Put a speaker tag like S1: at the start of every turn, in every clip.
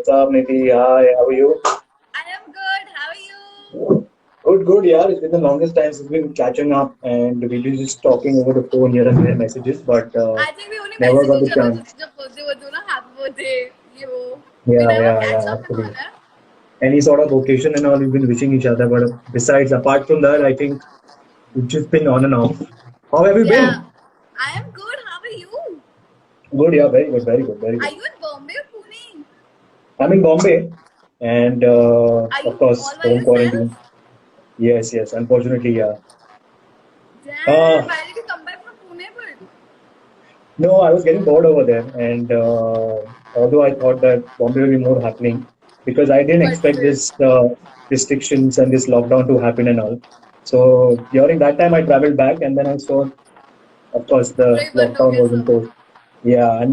S1: what's up, Niti? Hi, how are you?
S2: I am good. How are you?
S1: Good, good, yeah. It's been the longest time since we've been catching up, and we've been just talking over the phone here and there messages, but
S2: I think we only
S1: never
S2: message
S1: got
S2: each
S1: the
S2: other
S1: chance.
S2: just जब birthday होती हो ना happy birthday ये वो. We
S1: Yeah,
S2: never
S1: yeah,
S2: catch
S1: yeah,
S2: up and all.
S1: actually. Any sort of occasion and all, we've been wishing each other, but besides, apart from that, I think we've just been on and off. How have you
S2: Yeah,
S1: been?
S2: I am good. How are you?
S1: Good, yeah, very good, very good, very
S2: Are
S1: good.
S2: you in Bombay or Pune?
S1: I'm in Bombay, and
S2: Are
S1: of
S2: you
S1: course,
S2: all by
S1: home
S2: yourself?
S1: quarantine. Yes, yes, unfortunately, yeah.
S2: Damn.
S1: Uh,
S2: Why did you come back from Pune? But
S1: No, I was getting bored over there, and although I thought that Bombay will be more happening, because I didn't expect
S2: still.
S1: this restrictions and this lockdown to happen and all. So during that time, I traveled back, and then I saw, of course, the
S2: वही बंद हो
S1: lockdown
S2: गया
S1: was
S2: सब.
S1: imposed. Yeah, and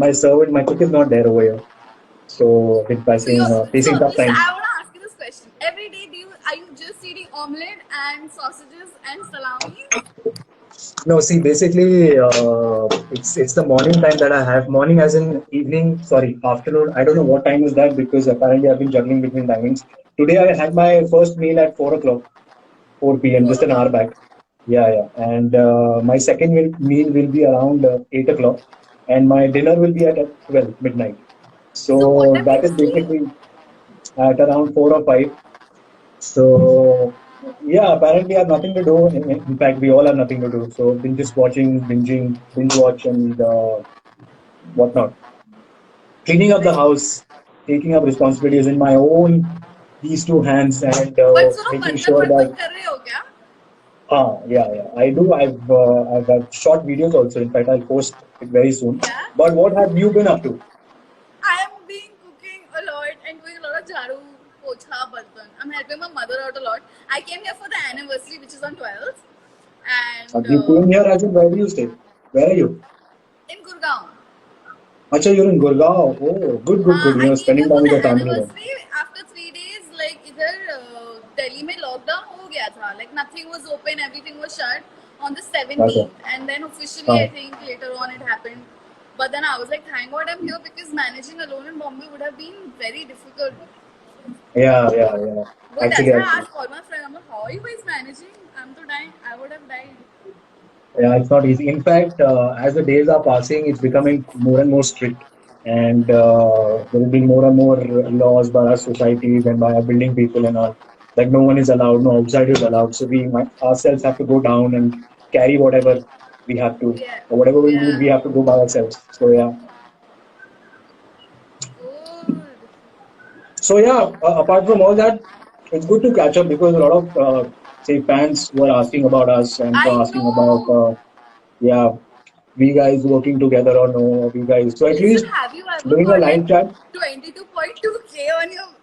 S1: my cook is not there over here, so been
S2: So you
S1: facing tough
S2: listen.
S1: times.
S2: I want to ask you this question. Every day, are you just eating omelette and sausages and salami?
S1: No, see, basically, it's the morning time that I have. Morning, as in evening. Sorry, afternoon. I don't know what time is that because apparently I've been juggling between timings. Today I had my first meal at 4 o'clock, 4 p.m.
S2: Four
S1: just an hour
S2: o'clock.
S1: back. Yeah, yeah. And my second meal will be around 8 o'clock, and my dinner will be at 12 midnight.
S2: So what
S1: So
S2: time do
S1: that
S2: you
S1: is
S2: sleep?
S1: basically at around 4 or 5. So yeah, apparently I have nothing to do. In fact, we all have nothing to do. So been just watching, binge watch, and whatnot. Cleaning up the
S2: Very.
S1: house, taking up responsibilities in my own these two hands, and
S2: But सुनो
S1: making
S2: बर्तन
S1: sure
S2: वर्तन
S1: that
S2: कर रहे हो क्या?
S1: yeah, yeah, I do. I've shot videos also. In fact, I'll post it very soon.
S2: Yeah.
S1: But what have you been up to?
S2: I am being cooking a lot and doing a lot of jharu, pocha, bartan. I'm helping my mother out a lot. I came here for the anniversary, which is on 12th, and
S1: You came here as in where do you stay? Where are you?
S2: in Gurgaon.
S1: Acha, you're in Gurgaon. Oh, good, good, good.
S2: I came
S1: Spending
S2: here
S1: time
S2: for
S1: with
S2: the
S1: your family then.
S2: anniversary. After 3 days, like इधर Delhi में lockdown हो गया था. Like nothing was open, everything was shut on the
S1: Okay.
S2: 17th, and then officially I
S1: Uh,
S2: think later on it happened. But then I was like, thank God I'm here because managing alone in Bombay would have been very difficult.
S1: yeah, yeah, yeah.
S2: But that's
S1: Actually,
S2: why I
S1: actually.
S2: asked all my friends, I'm like, how are you guys managing? I'm to dying. I would have died.
S1: Yeah, it's not easy. In fact, as the days are passing, it's becoming more and more strict, and there will be more and more laws by our societies and by our building people and all. Like no one is allowed, no outsiders allowed. So we might ourselves have to go down and carry whatever we have to,
S2: Yeah.
S1: or whatever we need,
S2: Yeah.
S1: we have to go by ourselves. So yeah.
S2: Good.
S1: So yeah. Apart from all that, it's good to catch up because a lot of say fans were asking about us and
S2: I
S1: asking about
S2: know.
S1: yeah, we guys working together or no, we guys. So at
S2: Listen,
S1: least
S2: have you ever
S1: doing a
S2: got like
S1: live chat.
S2: 22.2K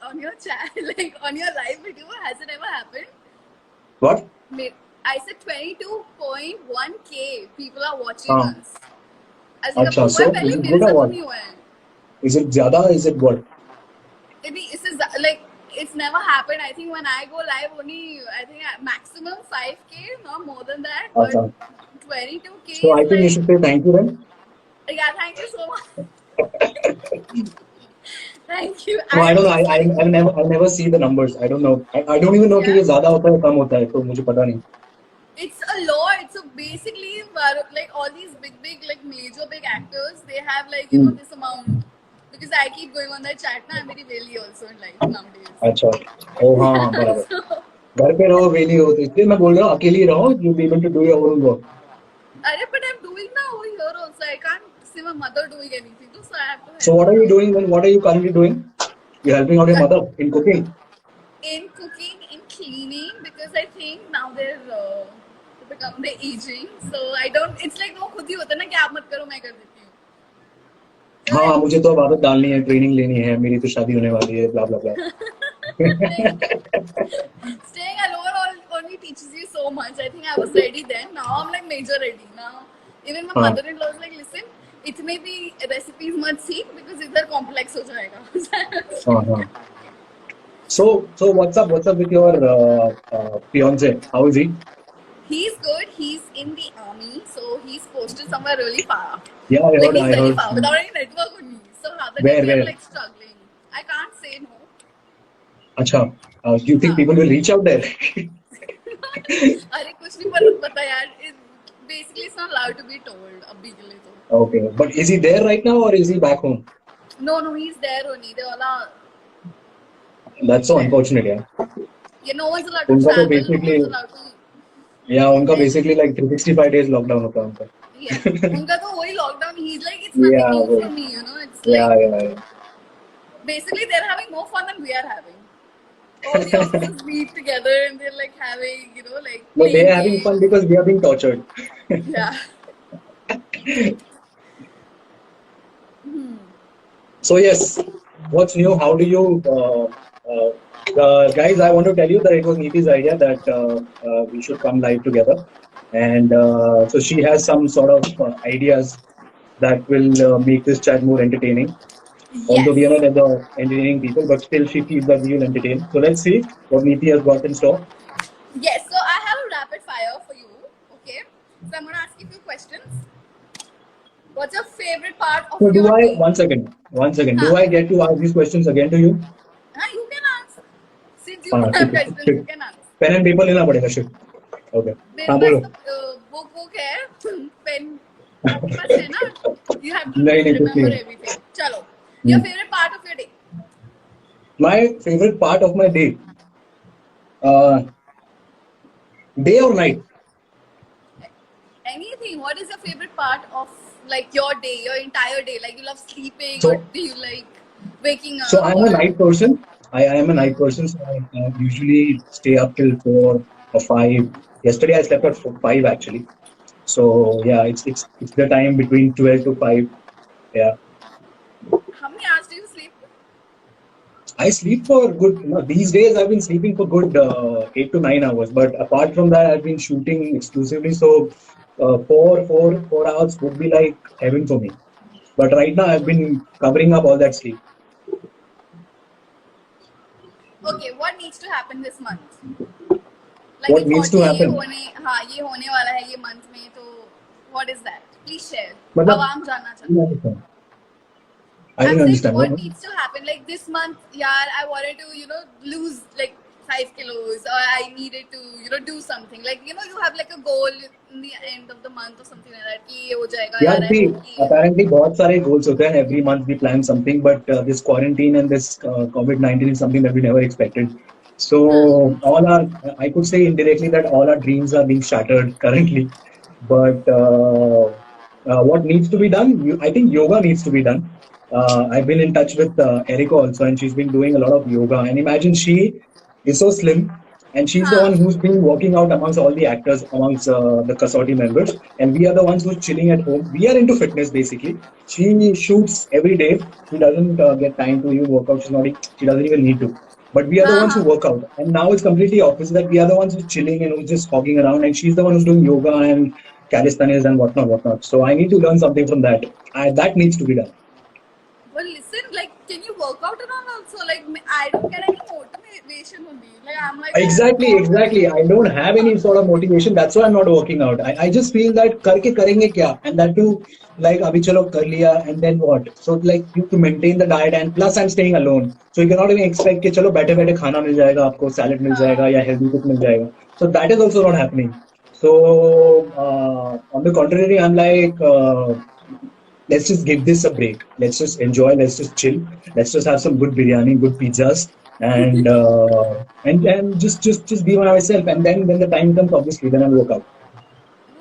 S2: on your chat, like on your live video? Has it ever happened?
S1: What?
S2: I said 22.1K people are watching
S1: हाँ.
S2: us. I was like, अब
S1: अच्छा.
S2: हुआ है
S1: So
S2: पहले
S1: is it
S2: मेरे
S1: good or
S2: साथ तो
S1: what?
S2: नहीं हुआ है.
S1: Is it ज़्यादा? Is it what?
S2: Maybe this is like it's never happened. I think when I go live, only I think maximum 5K, not more than that. But
S1: अच्छा.
S2: 22K
S1: So
S2: is
S1: I think you
S2: like,
S1: should say thank you then.
S2: yeah, thank you so much. Thank you.
S1: No, I
S2: I'm
S1: don't know.
S2: just like,
S1: I never see the numbers. I don't know. I don't even know कि
S2: yeah,
S1: ये ज़्यादा होता है कम होता है तो मुझे पता नहीं.
S2: it's a lot. So basically, like all these big, like major big actors, they have like
S1: Hmm.
S2: this amount. Because I keep going on that chat, na, I'm very daily also in life nowadays.
S1: अच्छा. Oh हाँ हाँ बराबर.
S2: So,
S1: घर पे रहो वेली हो तो इसलिए मैं बोल रहा हूँ अकेले ही रहो. You be able to do your own work.
S2: but I'm doing now over here also. I can't see my mother doing anything, so I have to
S1: So
S2: help
S1: what are you
S2: her.
S1: doing then? What are you currently doing? You're helping out your mother in cooking.
S2: In cooking, in cleaning, because I think now they're aging. So I don't. It's like वो खुद ही होता है ना कि आप मत करो मैं कर देती हूँ. So
S1: हाँ मुझे तो अब आदत डालनी है ट्रेनिंग लेनी है मेरी तो शादी होने वाली है ब्ला ब्ला ब्ला.
S2: staying alone only teaches you so much. I think I was ready then. Now I'm like major ready. Now even my
S1: हाँ
S2: mother-in-law is like, listen, इतने भी recipes मत सीख because इधर complex हो जाएगा.
S1: हाँ हाँ. So what's up with your fiance? How is he?
S2: He's good. He's in the army, so he's posted somewhere really far.
S1: Yeah,
S2: Like he's
S1: I
S2: very
S1: heard.
S2: far without any network with me. So other day we are
S1: Where?
S2: like struggling. I can't say
S1: अच्छा, do you think
S2: हाँ.
S1: people will reach out there?
S2: अरे कुछ नहीं पता यार. Basically, it's not allowed to be told अभी के लिए तो.
S1: Okay, but is he there right now or is he back home?
S2: No, he's there only. They all are
S1: That's so
S2: there.
S1: unfortunate, yeah.
S2: Yeah, no one's allowed to
S1: उनका तो
S2: travel. No
S1: basically,
S2: one's allowed to.
S1: yeah, उनका
S2: There's,
S1: basically like 365 days lockdown होता है
S2: yeah,
S1: उनका.
S2: उनका तो वही lockdown. He's like, it's nothing
S1: Yeah,
S2: new
S1: वो,
S2: for me. You know, it's
S1: yeah,
S2: like
S1: yeah,
S2: basically they're having more fun than we are having. All the
S1: yeah.
S2: officers meet together and they're like having, like
S1: No, they
S2: playing
S1: are having fun
S2: games.
S1: because we are being tortured.
S2: Yeah.
S1: So yes, what's new? How do you, guys? I want to tell you that it was Neeti's idea that we should come live together, and so she has some sort of ideas that will make this chat more entertaining. Although
S2: Yes.
S1: we are not the entertaining people, but still she feels that we will entertain. So let's see what Neeti has got in store.
S2: Yes. So I have a rapid fire for you. Okay. So I'm gonna ask you a few questions. What's your favorite part of
S1: So do
S2: your
S1: I,
S2: day?
S1: one second, do
S2: Huh?
S1: I get to ask these questions again to you?
S2: You can ask. Since you don't have
S1: ठीक है,
S2: questions, you can ask.
S1: Pen and paper लेना पड़ेगा shit. Okay,
S2: मेरे
S1: हाँ
S2: पास
S1: बोलो.
S2: तो book है. Pen आपके पास है ना? You have to
S1: नहीं नहीं कुछ
S2: remember
S1: नहीं.
S2: everything. चलो. Your favorite part of your day?
S1: My favorite part of my day, day or night.
S2: Anything. What is your favorite part of like your day, your entire day? Like you love sleeping,
S1: So
S2: or do you like waking
S1: so
S2: up,
S1: I'm a
S2: or
S1: night person. I am a night person, so I usually stay up till 4 or 5. Yesterday I slept at 5 actually. So yeah, it's the time between 12 to 5. Yeah.
S2: how many hours do you sleep?
S1: I sleep for good. These days I've been sleeping for good 8 to 9 hours. But apart from that, I've been shooting exclusively. So 4 hours would be like heaven for me. But right now I've been covering up all that sleep.
S2: Okay, what needs to happen this month? Like
S1: What
S2: you
S1: needs
S2: thought
S1: to
S2: कि
S1: happen?
S2: ये होने वाला है ये month में तो what is that? Please share.
S1: मतलब
S2: आवाम जानना
S1: I
S2: चाहते
S1: didn't
S2: हैं.
S1: understand. I
S2: I'm
S1: didn't
S2: saying
S1: understand.
S2: what needs to happen like this month. Yeah, I wanted to lose like 5 kilos, or I needed to do something. Like you have like a goal in the end of the month or something like that. कि ये हो जाएगा
S1: Yeah,
S2: यार. I
S1: see,
S2: hope कि ये हो.
S1: apparently बहुत सारे goals होते हैं. Every month we plan something, but this quarantine and this COVID-19 is something that we never expected. So
S2: हाँ.
S1: I could say indirectly that all our dreams are being shattered currently. But what needs to be done? I think yoga needs to be done. I've been in touch with Erica also, and she's been doing a lot of yoga. And imagine she is so slim, and she's the one
S2: हाँ.
S1: who's been working out amongst all the actors, amongst the Kasauti members, and we are the ones who's chilling at home. We are into fitness basically. She shoots every day. She doesn't get time to even work out. She doesn't even need to. But we are the
S2: हाँ.
S1: ones who
S2: हाँ.
S1: work out. And now it's completely opposite that we are the ones who's chilling and who's just hogging around. And she's the one who's doing yoga and calisthenics and whatnot, whatnot. So I need to learn something from that. That needs to be done.
S2: But listen, like, can you work out and all also? Like, I don't get any motivation on these. Like, I'm like, oh
S1: Exactly,
S2: God,
S1: exactly. I don't have any sort of motivation. That's why I'm not working out. I just feel that करके करेंगे क्या? And that too, like अभी चलो कर लिया and then what? So like you to maintain the diet and plus I'm staying alone. So you cannot even expect कि चलो बैठे बैठे खाना मिल जाएगा आपको salad मिल जाएगा
S2: हाँ.
S1: या healthy कुछ मिल जाएगा. So that is also not happening. So on the contrary, I'm like let's just give this a break. Let's just enjoy. Let's just chill. Let's just have some good biryani, good pizzas, and just be myself. And then when the time comes, obviously, then I'll work out.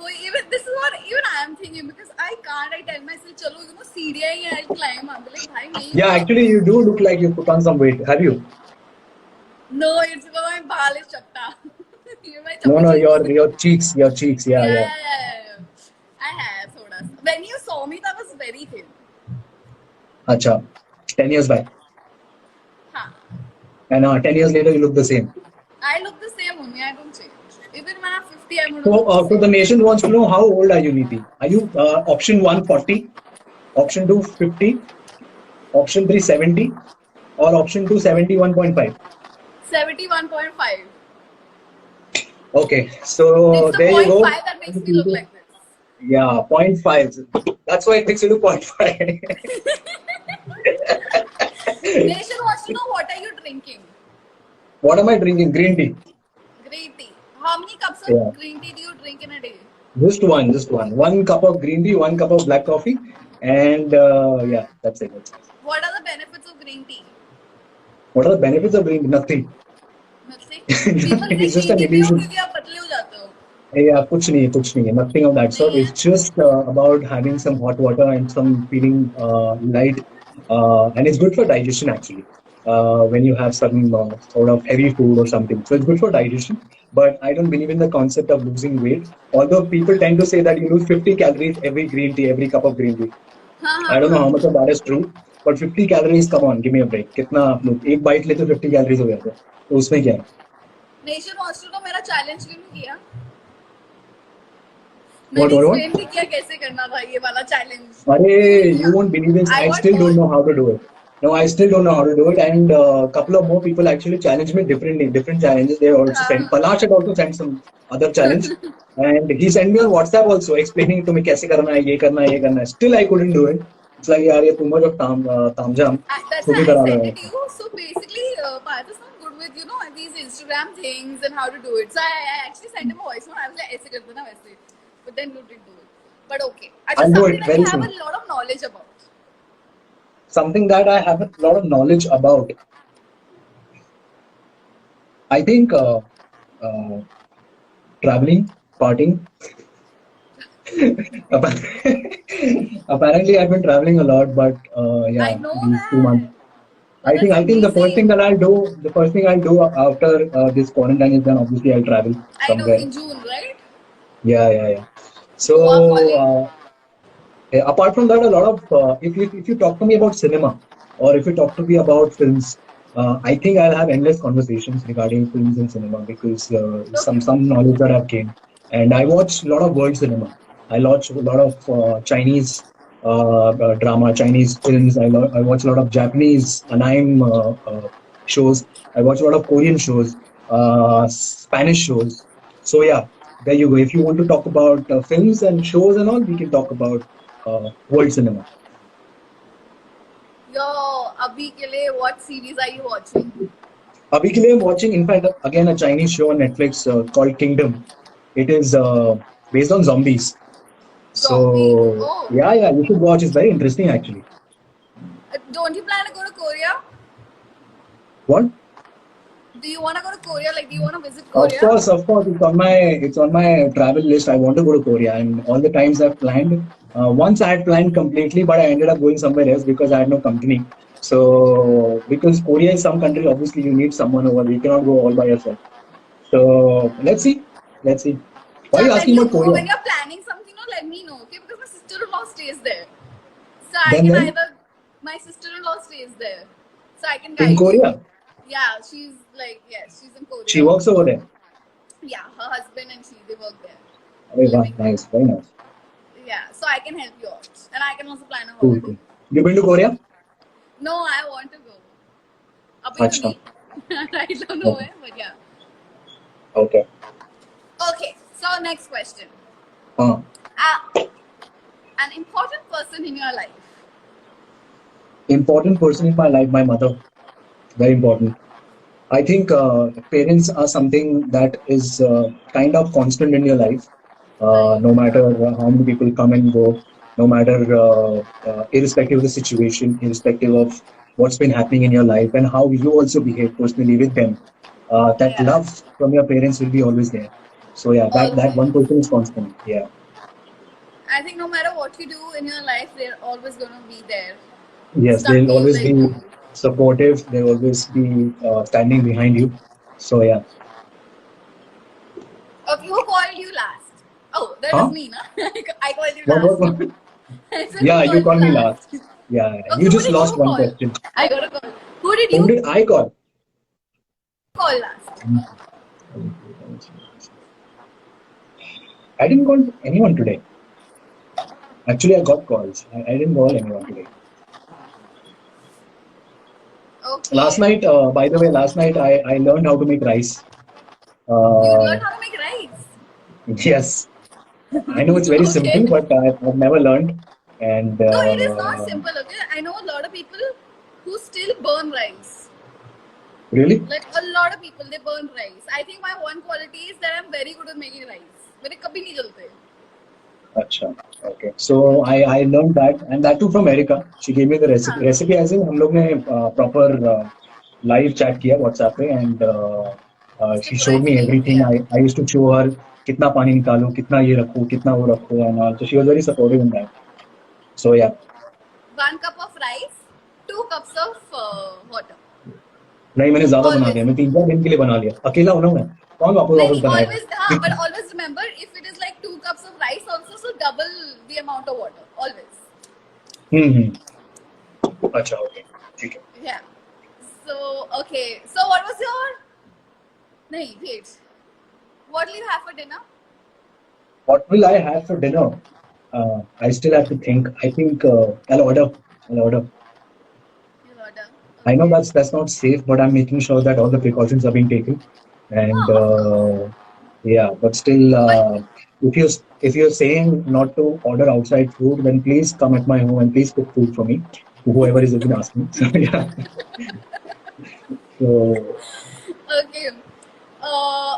S2: वो even this is what even I am thinking because I can't. I tell myself, चलो सीढ़ियाँ ही I'll climb. I'm like, भाई नहीं
S1: Yeah,
S2: होगा.
S1: actually, you do look like you put on some weight. Have you?
S2: No, it's because my baal is chatta. My
S1: No,
S2: chappi
S1: no,
S2: cheeks.
S1: your cheeks, your cheeks. Yeah,
S2: Yeah,
S1: yeah.
S2: yeah, yeah, yeah. I have thoda. When you saw me, that was very thin.
S1: Acha, 10 years back,
S2: Huh.
S1: and 10 years later, you look the same.
S2: I look the same only. I don't change. Even when I'm 50, I'm gonna
S1: So,
S2: look the
S1: so
S2: same.
S1: the nation wants to know how old are you, Neeti? Are you option 140, option 2 50, option 3 70, or option 2 71.5?
S2: 71.5.
S1: Okay,
S2: It's
S1: so
S2: the
S1: there you
S2: point
S1: go.
S2: 5 that makes me look like this.
S1: Yeah, point 0.5. That's why it takes you to point 0.5.
S2: Nation wants to know what are you drinking?
S1: What am I drinking? Green tea.
S2: Green tea. How many cups of
S1: Yeah.
S2: green tea do you drink in a day?
S1: Just one, just one. 1 cup of green tea, 1 cup of black coffee, and yeah, that's it. That's it.
S2: What are the benefits of green tea?
S1: What are the benefits of green tea? Nothing.
S2: Nothing. People
S1: Nothing.
S2: say
S1: It's just
S2: green
S1: an
S2: tea पियो
S1: illusion.
S2: क्योंकि आप पतले हो जाते हो.
S1: Yeah, कुछ नहीं है, nothing of that sort.
S2: नहीं
S1: It's
S2: है.
S1: just about having some hot water and some feeling light, and it's good for digestion actually. When you have some sort of heavy food or something, so it's good for digestion. But I don't believe in the concept of losing weight. Although people tend to say that you lose 50 calories every green tea, every cup of green tea.
S2: हाँ हाँ
S1: I don't know
S2: हाँ.
S1: how much of that is true, but 50 calories, come on, give me a break. कितना आप लोग एक bite ले तो 50 calories हो जाते हैं, तो उसमें क्या है?
S2: नेचर मॉन्स्टर को मेरा चैलेंज क्यों नहीं किया?
S1: What,
S2: मैंने
S1: what,
S2: एक्सप्लेन
S1: what?
S2: भी किया कैसे करना था ये वाला चैलेंज.
S1: अरे,
S2: क्यों नहीं
S1: you
S2: किया?
S1: won't believe this.
S2: I
S1: I
S2: got
S1: still don't
S2: bored.
S1: know how to do it. No, I still don't know how to do it. And a couple of more people actually challenged me differently, different challenges. They also sent.
S2: हाँ.
S1: Palash had also sent some other challenge, and he sent me on WhatsApp also explaining to me कैसे करना है, ये करना है, ये करना है. Still, I couldn't do it. It's like यार ये too much of तामझाम.
S2: That's
S1: तू
S2: why
S1: भी
S2: I
S1: करा लो
S2: sent it to
S1: यार.
S2: you. So basically, Parth is not good with these Instagram things and how to do it. So I actually sent him a voice note. I was like ऐसे करते ना वैसे. But then you didn't do it. But okay. अच्छा
S1: I'll do
S2: something
S1: it
S2: that you
S1: very
S2: have
S1: soon.
S2: a lot of knowledge about.
S1: Something that I have a lot of knowledge about. I think uh, traveling, partying. Apparently, I've been traveling a lot, but
S2: I
S1: yeah,
S2: know
S1: these 2 months.
S2: that. But
S1: I think
S2: that's
S1: I think
S2: amazing.
S1: the first thing I'll do after this quarantine is then obviously I'll travel
S2: I know
S1: somewhere.
S2: in June, right?
S1: Yeah, yeah, yeah. So
S2: Goa falling.
S1: apart from that, a lot of if you talk to me about cinema or if you talk to me about films, I think I'll have endless conversations regarding films and cinema because
S2: Okay.
S1: some knowledge that I've gained, and I watch a lot of world cinema. I watch a lot of Chinese drama, Chinese films. I watch a lot of Japanese anime shows. I watch a lot of Korean shows, Spanish shows. So yeah, there you go. If you want to talk about films and shows and all, we can talk about world cinema.
S2: Yo, abhi ke liye, what series are you watching?
S1: Abhi ke liye I'm watching, in fact, again a Chinese show on Netflix called Kingdom. It is based on zombies.
S2: Zombie.
S1: So
S2: Oh,
S1: yeah, yeah, you should watch. It's very interesting actually.
S2: don't you plan to go to Korea?
S1: What?
S2: Do you want to go to Korea? Like, do you want to visit Korea?
S1: Of course, it's on my travel list. I want to go to Korea, and all the times I've planned. Once I had planned completely, but I ended up going somewhere else because I had no company. So because Korea is some country, obviously you need someone over. You cannot go all by yourself. So let's see. Why are you
S2: Yeah, when
S1: asking
S2: you
S1: about
S2: go,
S1: Korea?
S2: when you're planning something, let me know, okay? Because my sister-in-law stays there. So I can
S1: Then
S2: either, my sister-in-law stays there. So I can
S1: in
S2: guide you.
S1: Korea,
S2: Yeah, she's like, yes, she's in
S1: she
S2: Korea.
S1: works over there.
S2: Yeah, her husband and they work there,
S1: Arey wah,
S2: living there.
S1: nice, very nice,
S2: Yeah, so I can help you out. And I can also plan a
S1: cool,
S2: holiday.
S1: cool. You been to Korea?
S2: No, I want to go. Abhi to
S1: Acha.
S2: nahi. I don't know,
S1: Okay.
S2: but yeah.
S1: Okay.
S2: Okay, so next question.
S1: Uh,
S2: An important person in your life.
S1: Important person in my life, my mother. Very important. I think parents are something that is kind of constant in your life,
S2: Right.
S1: no matter how many people come and go, no matter irrespective of the situation, irrespective of what's been happening in your life and how you also behave personally with them. That
S2: Yeah.
S1: love from your parents will be always there. So yeah, that
S2: Always.
S1: one person is constant. Yeah.
S2: I think no matter what you do in your life, they're always gonna be there.
S1: Yes,
S2: Stuck
S1: they'll
S2: to you
S1: always
S2: like
S1: be
S2: glue.
S1: supportive. They'll always be standing behind you. So yeah.
S2: Okay, who called you last? Oh, that was
S1: Huh?
S2: me, na? I called you
S1: What?
S2: last.
S1: What?
S2: I said, who
S1: Yeah, you
S2: called you
S1: called me
S2: last?
S1: last. Yeah,
S2: Okay,
S1: you
S2: who
S1: just
S2: did you
S1: lost one
S2: call?
S1: question.
S2: I got a call. Who did
S1: Whom
S2: you
S1: did I call?
S2: call last?
S1: I didn't call anyone today. Actually, I got calls. I didn't call anyone today. Last
S2: Okay.
S1: night, by the way, last night I learned how to make rice.
S2: You
S1: Uh,
S2: learned how to make rice.
S1: yes, I know it's very
S2: Okay.
S1: simple, but I've never learned. And
S2: No, it is not simple, okay? I know a lot of people who still burn rice.
S1: Really?
S2: Like a lot of people, they burn rice. I think my one quality is that I'm very good at making rice. मेरे कभी नहीं जलते.
S1: Acha. Okay. So I learned that, and that too from Erica. She gave me the recipe.
S2: हाँ.
S1: Recipe as in हम लोग ने proper live chat किया WhatsApp पे, and
S2: उसने
S1: she
S2: पूरा
S1: showed me
S2: explain
S1: everything.
S2: किया.
S1: I used to show her कितना पानी निकालो, कितना ये रखो, कितना वो रखो, and all. So she was very supportive in that. So yeah.
S2: 1 cup of rice, 2 cups of water.
S1: नहीं, मैंने ज्यादा बना
S2: Always.
S1: दिया. मैं 3-4 दिन के लिए बना लिया. अकेला हूँ ना मैं. कौन वापस
S2: नहीं
S1: वापस बनाएगा?
S2: always हाँ, but always remember if it is like 2 cups of rice also, so double the amount of water. Always.
S1: अच्छा, okay. ठीक है.
S2: Yeah. So okay. So what was your? No, wait. What will you have for dinner?
S1: What will I have for dinner? I still have to think. I think I'll order. I'll order.
S2: You'll order.
S1: I know
S2: Okay.
S1: that's not safe, but I'm making sure that all the precautions are being taken. And
S2: Of course.
S1: yeah, but still,
S2: But
S1: if you're saying not to order outside food, then please come at my home and please cook food for me. Whoever is even asking. So yeah. So
S2: okay.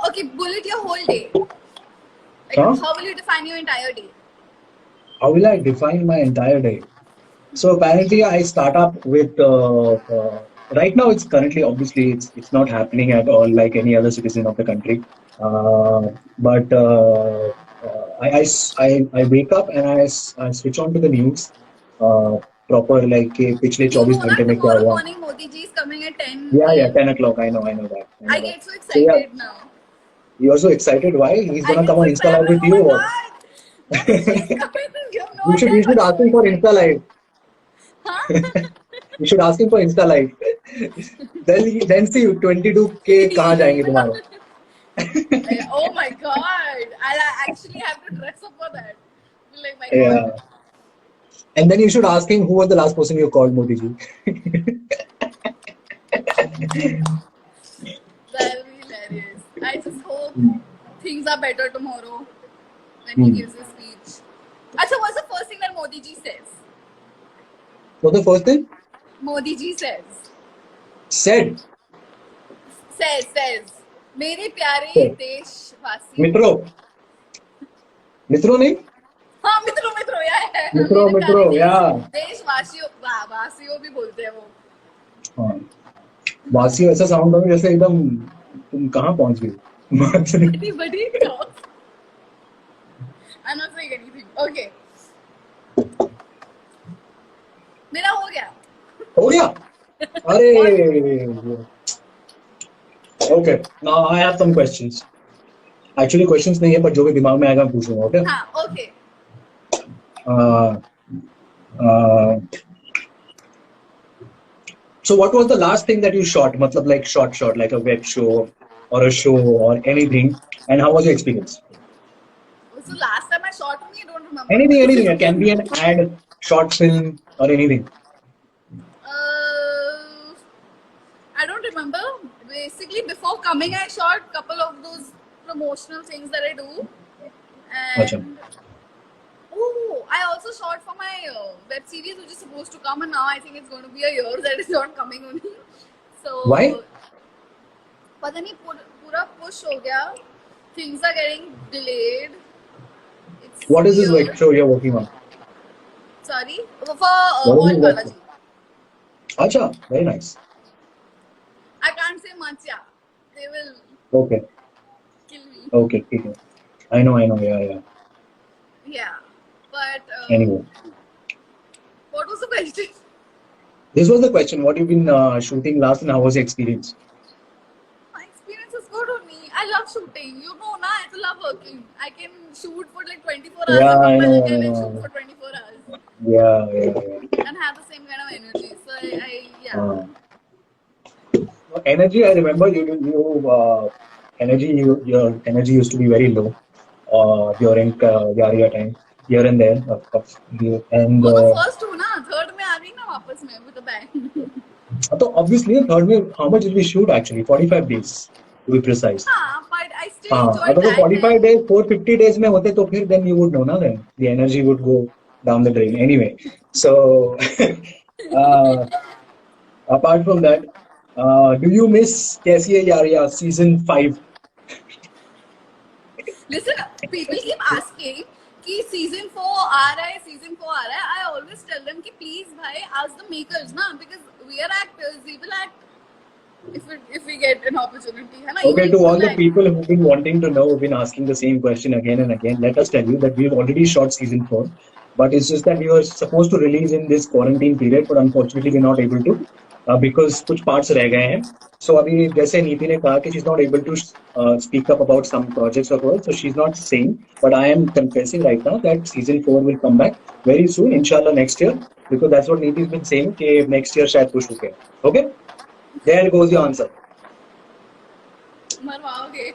S2: Okay. Bullet your whole day. Like,
S1: huh?
S2: how will you define your entire day?
S1: How will I define my entire day? So apparently, I start up with right now. It's currently obviously it's not happening at all like any other citizen of the country. But I wake up and I switch on to the news. Proper like कि पिछले
S2: You
S1: 24
S2: know
S1: घंटे
S2: that
S1: में क्या
S2: tomorrow
S1: हुआ.
S2: morning Modi ji is coming at 10
S1: Yeah,
S2: a.m.
S1: 10 o'clock. I know that. I know
S2: I
S1: that.
S2: get so
S1: So yeah,
S2: excited now.
S1: you are so excited. Why? He's
S2: I
S1: gonna
S2: get
S1: come
S2: so
S1: on Insta
S2: excited.
S1: Live with
S2: Oh
S1: you
S2: my
S1: or what?
S2: god! Modi ji is coming. You have no
S1: You
S2: idea.
S1: should
S2: I'm
S1: ask
S2: so
S1: him for Insta
S2: excited.
S1: Live.
S2: Huh?
S1: You should ask him for Insta Live. Then see 22K कहाँ जाएंगे तुम्हारे?
S2: Oh my god! I actually have to dress up for that. Like my god.
S1: Yeah. And then you should ask him who was the last person you called, Modi ji.
S2: That'll be hilarious. I just hope things are better tomorrow when he gives his speech. Acha, what's the first thing that Modi ji says?
S1: So the first thing
S2: Modi ji says.
S1: said,
S2: Says. मेरे प्यारे
S1: said,
S2: देशवासियों.
S1: मित्रों नहीं?
S2: हाँ मित्रों यार.
S1: मित्रों, yeah.
S2: देशवासियों वासियों भी बोलते हैं वो.
S1: हाँ. वासियों ऐसा साउंड हो जैसे एकदम तुम कहाँ पहुंच गए?
S2: Anybody talk? I'm not saying anything. Okay. मेरा हो गया.
S1: हो गया? अरे. Okay. Now I have some questions. Actually questions नहीं है, but जो भी दिमाग में आएगा मैं पूछूंगा. Okay.
S2: हाँ. Okay.
S1: So what was the last thing that you shot? मतलब like short, like a web show or a show or anything, and how was your experience?
S2: So last time I shot only, I don't remember.
S1: Anything. It can be an ad, short film, or anything.
S2: I don't remember. Basically, before coming, I shot a couple of those promotional things that I do.
S1: Achha.
S2: And oh, I also shot for my web series, which is supposed to come, and now I think it's going to be a year that it's not coming only. So
S1: Why?
S2: पता नहीं पूरा push हो गया. Things are getting delayed. It's
S1: What is this
S2: weird.
S1: web show you're working on?
S2: Sorry, for
S1: What is
S2: Oil
S1: this web
S2: Balaji.
S1: show? Acha, very nice.
S2: I can't say much, yeah. They will
S1: Okay.
S2: kill me.
S1: Okay. I know. Yeah.
S2: Yeah, but
S1: Anyway,
S2: what was the question?
S1: this was the question. What you've been shooting last, and how was your experience?
S2: My experience is good only. I love shooting. You know, na, I love working. I can shoot for like 24 hours
S1: Yeah, I
S2: and
S1: know.
S2: I can shoot for 24 hours
S1: Yeah.
S2: and have the same kind of energy. So yeah.
S1: Energy. I remember your energy used to be very low during Yaria time, here and there. And
S2: वो तो first हो ना, third में आ गई ना वापस में with a bang.
S1: so obviously third में how much did we shoot actually? 45 days to be precise.
S2: हाँ, but I still enjoyed
S1: अगर वो
S2: that.
S1: 45 days 450 days में होते तो फिर then you would know ना, then the energy would go down the drain anyway. So apart from that, Do you miss Kaisi Hai Yaariyan season 5?
S2: Listen, people keep asking कि season 4 आ रहा है, season 4 आ रहा है. I always tell them कि please भाई ask the makers ना, because we are actors, we will act if we get an opportunity, है ना?
S1: Okay,
S2: You
S1: to all
S2: will
S1: the
S2: act.
S1: people who've been wanting to know, who've been asking the same question again and again, let us tell you that we've already shot season 4, but it's just that we were supposed to release in this quarantine period, but unfortunately we're not able to because कुछ parts रह गए हैं. So अभी जैसे नीति ने कहा कि she's not able to speak up about some projects of hers, so she's not saying, but I am confessing right now that season 4 will come back very soon, inshallah next year, because that's what Niti's been saying कि next year शायद push होके. Okay, there goes your answer.
S2: मरवाओगे.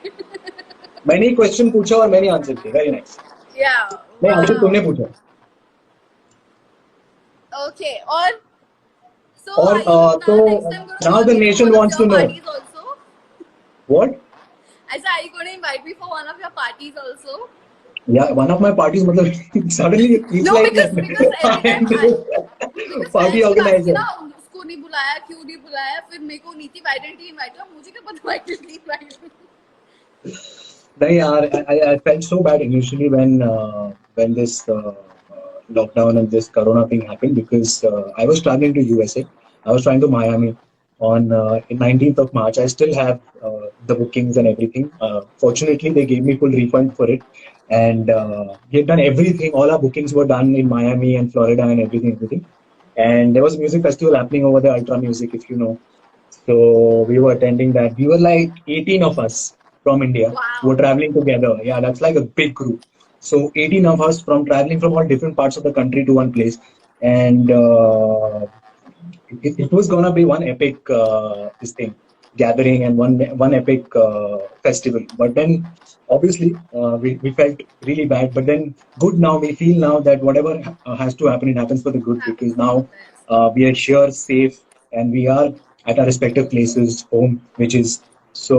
S1: मैंने ही question पूछा और मैंने answer किया. Very nice.
S2: Yeah.
S1: नहीं, answer तुमने
S2: Wow.
S1: पूछा.
S2: Okay. Or so
S1: और
S2: are you now next time going to
S1: now
S2: call
S1: the
S2: me for
S1: nation
S2: one of
S1: wants
S2: your
S1: to know
S2: parties also?
S1: what.
S2: I said, are you going to invite me for one of your parties also?
S1: Yeah, one of my parties. मतलब suddenly it feels
S2: No,
S1: like
S2: because
S1: I
S2: every
S1: am
S2: time
S1: the
S2: because
S1: party
S2: fans keep asking
S1: organizer.
S2: ना उसको नहीं बुलाया क्यों नहीं बुलाया फिर मेरे को नीति वाइडेंटी इनवाइट किया मुझे क्या पता वाइडेंटी इनवाइट.
S1: नहीं यार, I felt so bad initially when this lockdown and this corona thing happened because I was traveling to USA. I was trying to Miami on 19th of March. I still have the bookings and everything. Fortunately, they gave me full refund for it, and we had done everything. All our bookings were done in Miami and Florida and everything. And there was a music festival happening over there, Ultra Music, if you know. So we were attending that. We were like 18 of us from India who were
S2: Wow.
S1: traveling together. Yeah, that's like a big group. So 18 of us from traveling from all different parts of the country to one place. And it was gonna be one epic this thing gathering and one epic festival. But then obviously we felt really bad. But then good now we feel now that whatever has to happen, it happens for the good
S2: Happens
S1: because
S2: for the
S1: now
S2: best.
S1: we are here safe and we are at our respective places home, which is so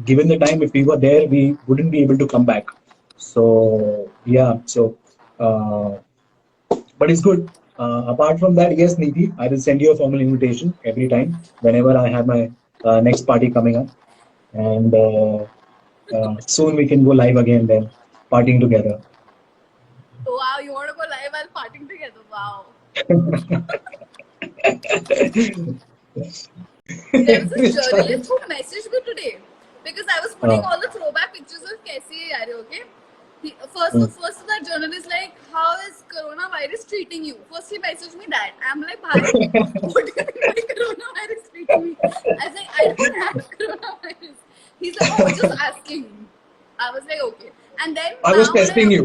S1: given the time if we were there we wouldn't be able to come back. So yeah, so uh, but it's good. Apart from that, yes, Niti, I will send you a formal invitation every time whenever I have my next party coming up, and soon we can go live again then, partying together.
S2: Wow, you want to go live while partying together? Wow. There was this journalist who messaged me today because I was putting all the throwback pictures of Kaisi hai yaar, okay? First that journalist like, how is coronavirus treating you? First he messaged me that. I'm like, bhai, what do you mean by coronavirus treating me? I was like, I don't have coronavirus. He's like, oh, just asking. I was like, okay. And then
S1: I was
S2: now
S1: testing you.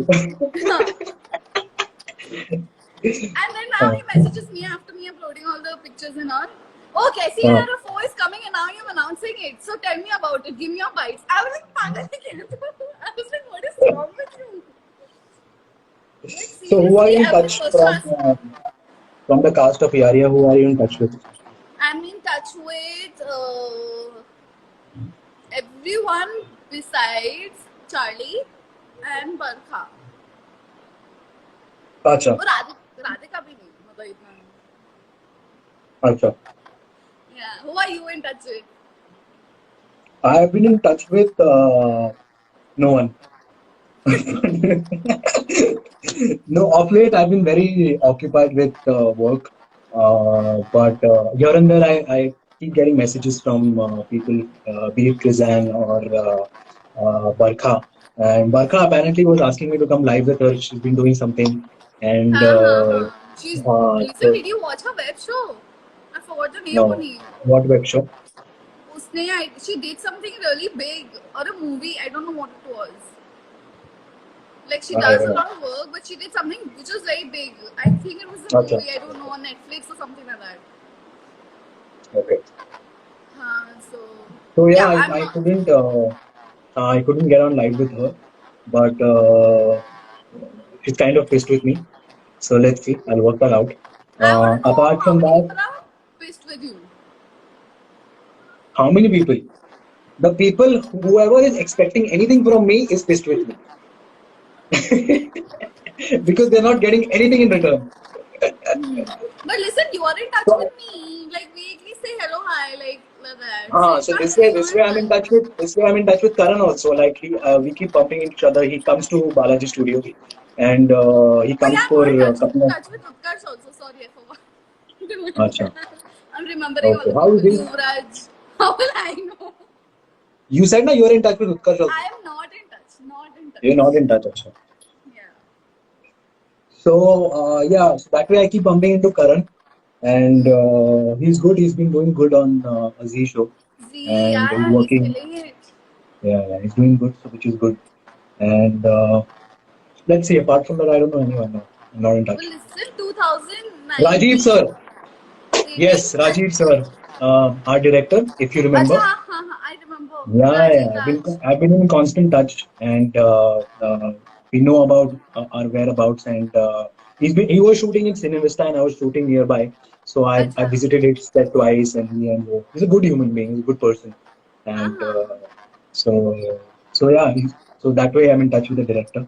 S2: And then now he messages me after me uploading all the pictures and all. Oh, Kaisi
S1: Uh,
S2: Yaariyan 4 is coming and now you're announcing it. So tell me about it. Give me your bites. I was like, Pagal hai kya tu? I was like, what is wrong with you? Like,
S1: so who are
S2: seriously,
S1: you in
S2: I was the
S1: touch
S2: first to ask.
S1: from the cast of Yaria? Who are you in touch with?
S2: I'm in touch with everyone besides Charlie and Barkha.
S1: Acha,
S2: और राधिका भी नहीं मतलब इतना नहीं.
S1: acha.
S2: Yeah. Who are you in touch with?
S1: I have been in touch with no one. No, of late I've been very occupied with work, but here and there I keep getting messages from people, be it Krizan or Barkha. And Barkha apparently was asking me to come live with her. She's been doing something, and
S2: हाँ हाँ हाँ. She's listen.
S1: so
S2: Did you watch her web show? I forgot the name
S1: no,
S2: only.
S1: what web show?
S2: उसने she did something really big or a movie. I don't know what it was. Like she
S1: I
S2: does
S1: don't
S2: a
S1: know.
S2: lot of work, but she did something which was very big. I think it was a
S1: Acha,
S2: movie. I don't know on Netflix or something like that.
S1: okay.
S2: So
S1: So yeah,
S2: yeah, I'm
S1: I
S2: not.
S1: couldn't. I couldn't get on live with her, but she's kind of pissed with me. So let's see. I'll work that out.
S2: I want to know
S1: Apart
S2: how
S1: from
S2: many
S1: that,
S2: people are pissed with you.
S1: how many people? The people, whoever is expecting anything from me is pissed with me because they're not getting anything in return.
S2: But listen, you are in touch with
S1: So,
S2: me. Like we at least say hello, hi. I like that. So
S1: Ah,
S2: you
S1: so
S2: can't
S1: this way
S2: learn
S1: I'm in
S2: much.
S1: touch with Karan also. Like we keep bumping each other. He comes to Balaji Studio, and he
S2: Oh
S1: comes
S2: yeah, I'm
S1: for
S2: more in
S1: a couple of.
S2: touch with Utkarsh also. Sorry, I forgot.
S1: Acha.
S2: I'm remembering all
S1: Okay.
S2: the
S1: How is
S2: people.
S1: he?
S2: Yuvraj. How will I know?
S1: You said na you are in touch with Utkarsh also.
S2: I am not in touch. Not in
S1: You're
S2: touch.
S1: not in touch, acha.
S2: Yeah.
S1: So yeah, so that way I keep bumping into Karan, and he's good. He's been doing good on a Z show,
S2: Z,
S1: and he's
S2: yeah, he's
S1: working.
S2: killing it.
S1: Yeah, he's doing good, so which is good. And let's see. Apart from that, I don't know anyone now. I'm not in
S2: Well,
S1: touch.
S2: listen,
S1: Rajiv
S2: 2019,
S1: sir,
S2: 18.
S1: yes, Rajiv sir, our director, if you
S2: Acha,
S1: remember.
S2: I remember.
S1: Yeah,
S2: Rajiv
S1: yeah.
S2: Raj.
S1: I've been in constant touch, and we know about our whereabouts. And he was shooting in Cinevista, and I was shooting nearby. So I
S2: Acha.
S1: visited it set twice, and he's a good human being. He's a good person, and so yeah. So that way, I'm in touch with the director,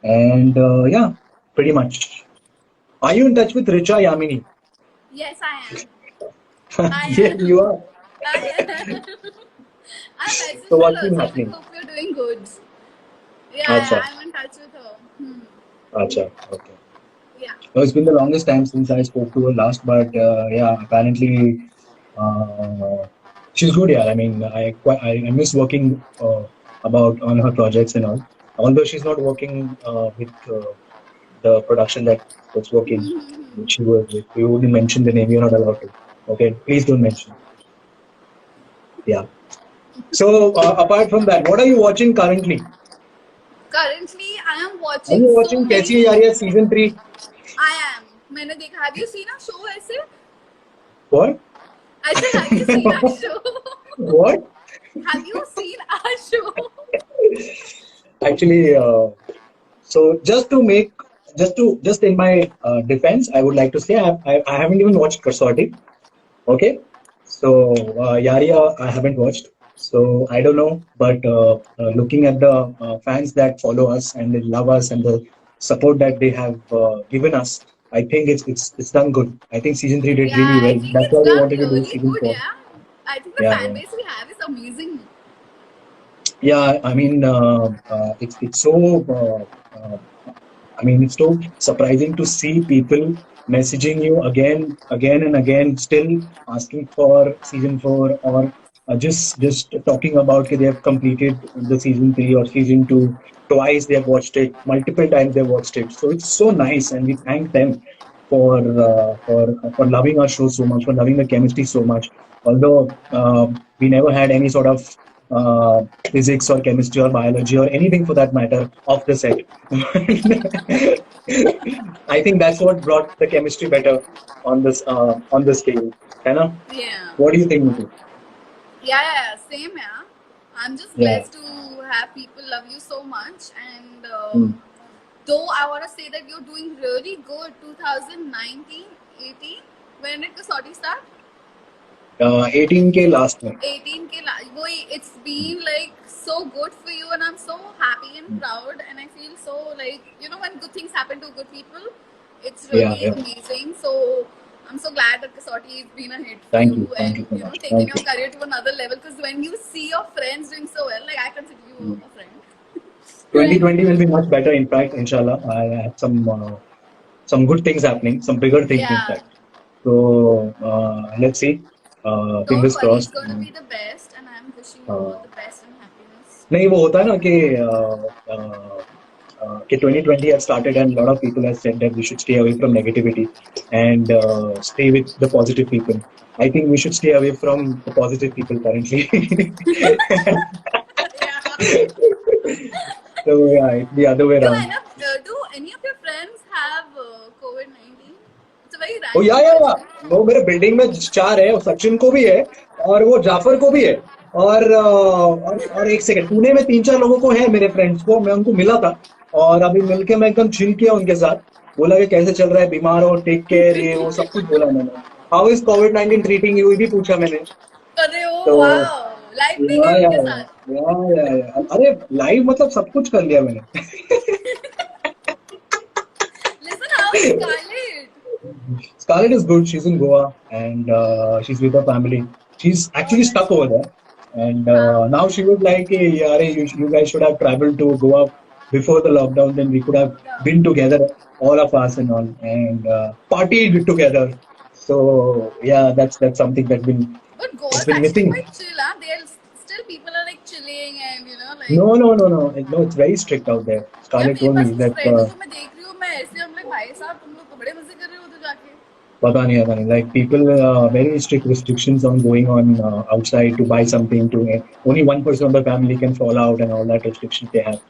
S1: and yeah, pretty much. Are you in touch with Richa Yamini?
S2: Yes, I am. I
S1: Yes, you
S2: am.
S1: are.
S2: I am. I
S1: So
S2: messaged her
S1: what's been
S2: also, like,
S1: happening?
S2: hope you're doing good. Yeah,
S1: Acha,
S2: I'm in touch with her.
S1: acha, okay.
S2: Yeah.
S1: No, it's been the longest time since I spoke to her last, but yeah, apparently she's good. Yeah, I mean, I miss working about on her projects and all. Although she's not working with the production that's working, which she was with. We wouldn't mention the name. You're not allowed to. Okay, please don't mention. Yeah. So apart from that, what are you watching currently?
S2: Currently, I am
S1: Are
S2: watching
S1: you
S2: so
S1: watching Kaisi Hai
S2: many.
S1: Yaariyan season 3?
S2: I am. मैंने देखा. Have you seen our show ऐसे?
S1: What?
S2: I said, have you seen our show?
S1: What?
S2: Have you seen our show?
S1: Actually, so just in my defense, I would like to say I haven't even watched Kasauti. Okay, so Yaria I haven't watched, so I don't know. But looking at the fans that follow us and they love us and the support that they have given us, I think it's done good. I think season 3 did
S2: Yeah,
S1: really
S2: I
S1: well.
S2: think
S1: That's
S2: it's
S1: why they
S2: done
S1: wanted to do
S2: really
S1: season
S2: good.
S1: 4.
S2: Yeah, I think the
S1: Yeah,
S2: fan
S1: yeah.
S2: base we have is amazing.
S1: Yeah, I mean, it's so I mean, it's so surprising to see people messaging you again and again, still asking for season 4, or just talking about they have completed the season 3 or season 2 twice. They have watched it multiple times. They've watched it, so it's so nice, and we thank them for for loving our show so much, for loving the chemistry so much. Although we never had any sort of physics or chemistry or biology or anything for that matter off the set. I think that's what brought the chemistry better on the scale. You know?
S2: Yeah.
S1: What do you think, Nikhil?
S2: Yeah, same. Yeah, I'm just
S1: Yeah.
S2: blessed to have people love you so much, and
S1: Mm.
S2: though I want to say that you're doing really good. 2019, 18. When did Kasauti start?
S1: 18K last month.
S2: 18K. Boy, it's been like so good for you, and I'm so happy and proud, and I feel so like, when good things happen to good people, it's
S1: Yeah,
S2: really
S1: yeah.
S2: amazing. So I'm so glad that Kasauti has been a hit for you,
S1: Thank you
S2: and
S1: so much.
S2: taken
S1: Thank
S2: your
S1: you.
S2: career to another level. Because when you see your friends doing so well, like I consider you
S1: Mm.
S2: a friend. When
S1: 2020 will be much better. In fact, inshallah, I have some good things happening, some bigger things, in
S2: yeah,
S1: fact. So let's see.
S2: don't
S1: Fingers
S2: worry, it's
S1: crossed.
S2: gonna be the best, and I'm wishing you all
S1: Uh,
S2: the best and happiness.
S1: नहीं वो होता है ना कि 2020 has started and a lot of people have said that we should stay away from negativity and stay with the positive people. I think we should stay away from the positive people currently.
S2: Yeah.
S1: So yeah, it's the other way around.
S2: Do any of your friends have COVID-19? It's a very
S1: O
S2: random
S1: या
S2: question.
S1: वो मेरे building में 4 है, सचिन को भी है और वो जाफर को भी है और और एक सेकंड पुणे में 3-4 लोगों को है, मेरे फ्रेंड्स को मैं उनको मिला था और अभी मिलके मैं एकदम चिल किया उनके साथ, बोला कि कैसे चल रहा है, बीमार हो, टेक केयर, ये वो सब कुछ बोला मैंने। How is Covid 19 treating you भी पूछा मैंने।
S2: अरे ओ
S1: तो
S2: वाओ, लाइव भी
S1: या
S2: गए
S1: या
S2: उनके
S1: या
S2: साथ.
S1: अरे लाइव मतलब सब कुछ कर लिया मैंने।
S2: Listen, how is Scarlett?
S1: Scarlett is good. She's in Goa and she's with her family. She's actually stuck over there. And
S2: हाँ
S1: now she was like, hey, yaar, you guys should have traveled to Goa before the lockdown. Then we could have
S2: yeah.
S1: been together, all of us and all, and partied together. So yeah, that's something
S2: But
S1: that's
S2: Goa's
S1: been
S2: actually
S1: missing.
S2: quite chill, huh? Still people are like chilling and like
S1: No. It's very strict out there.
S2: यार
S1: Scarlett
S2: मेरे
S1: told
S2: पास
S1: me
S2: कुछ
S1: that
S2: friends जो मैं देख रही हूँ मैं ऐसे हम like भाई साहब तुम लोग तो बड़े मजे कर रहे हो तो जाके
S1: पता नहीं. Like people, very strict restrictions on going on outside to buy something. To only one person of the family can fall out and all that restrictions they have.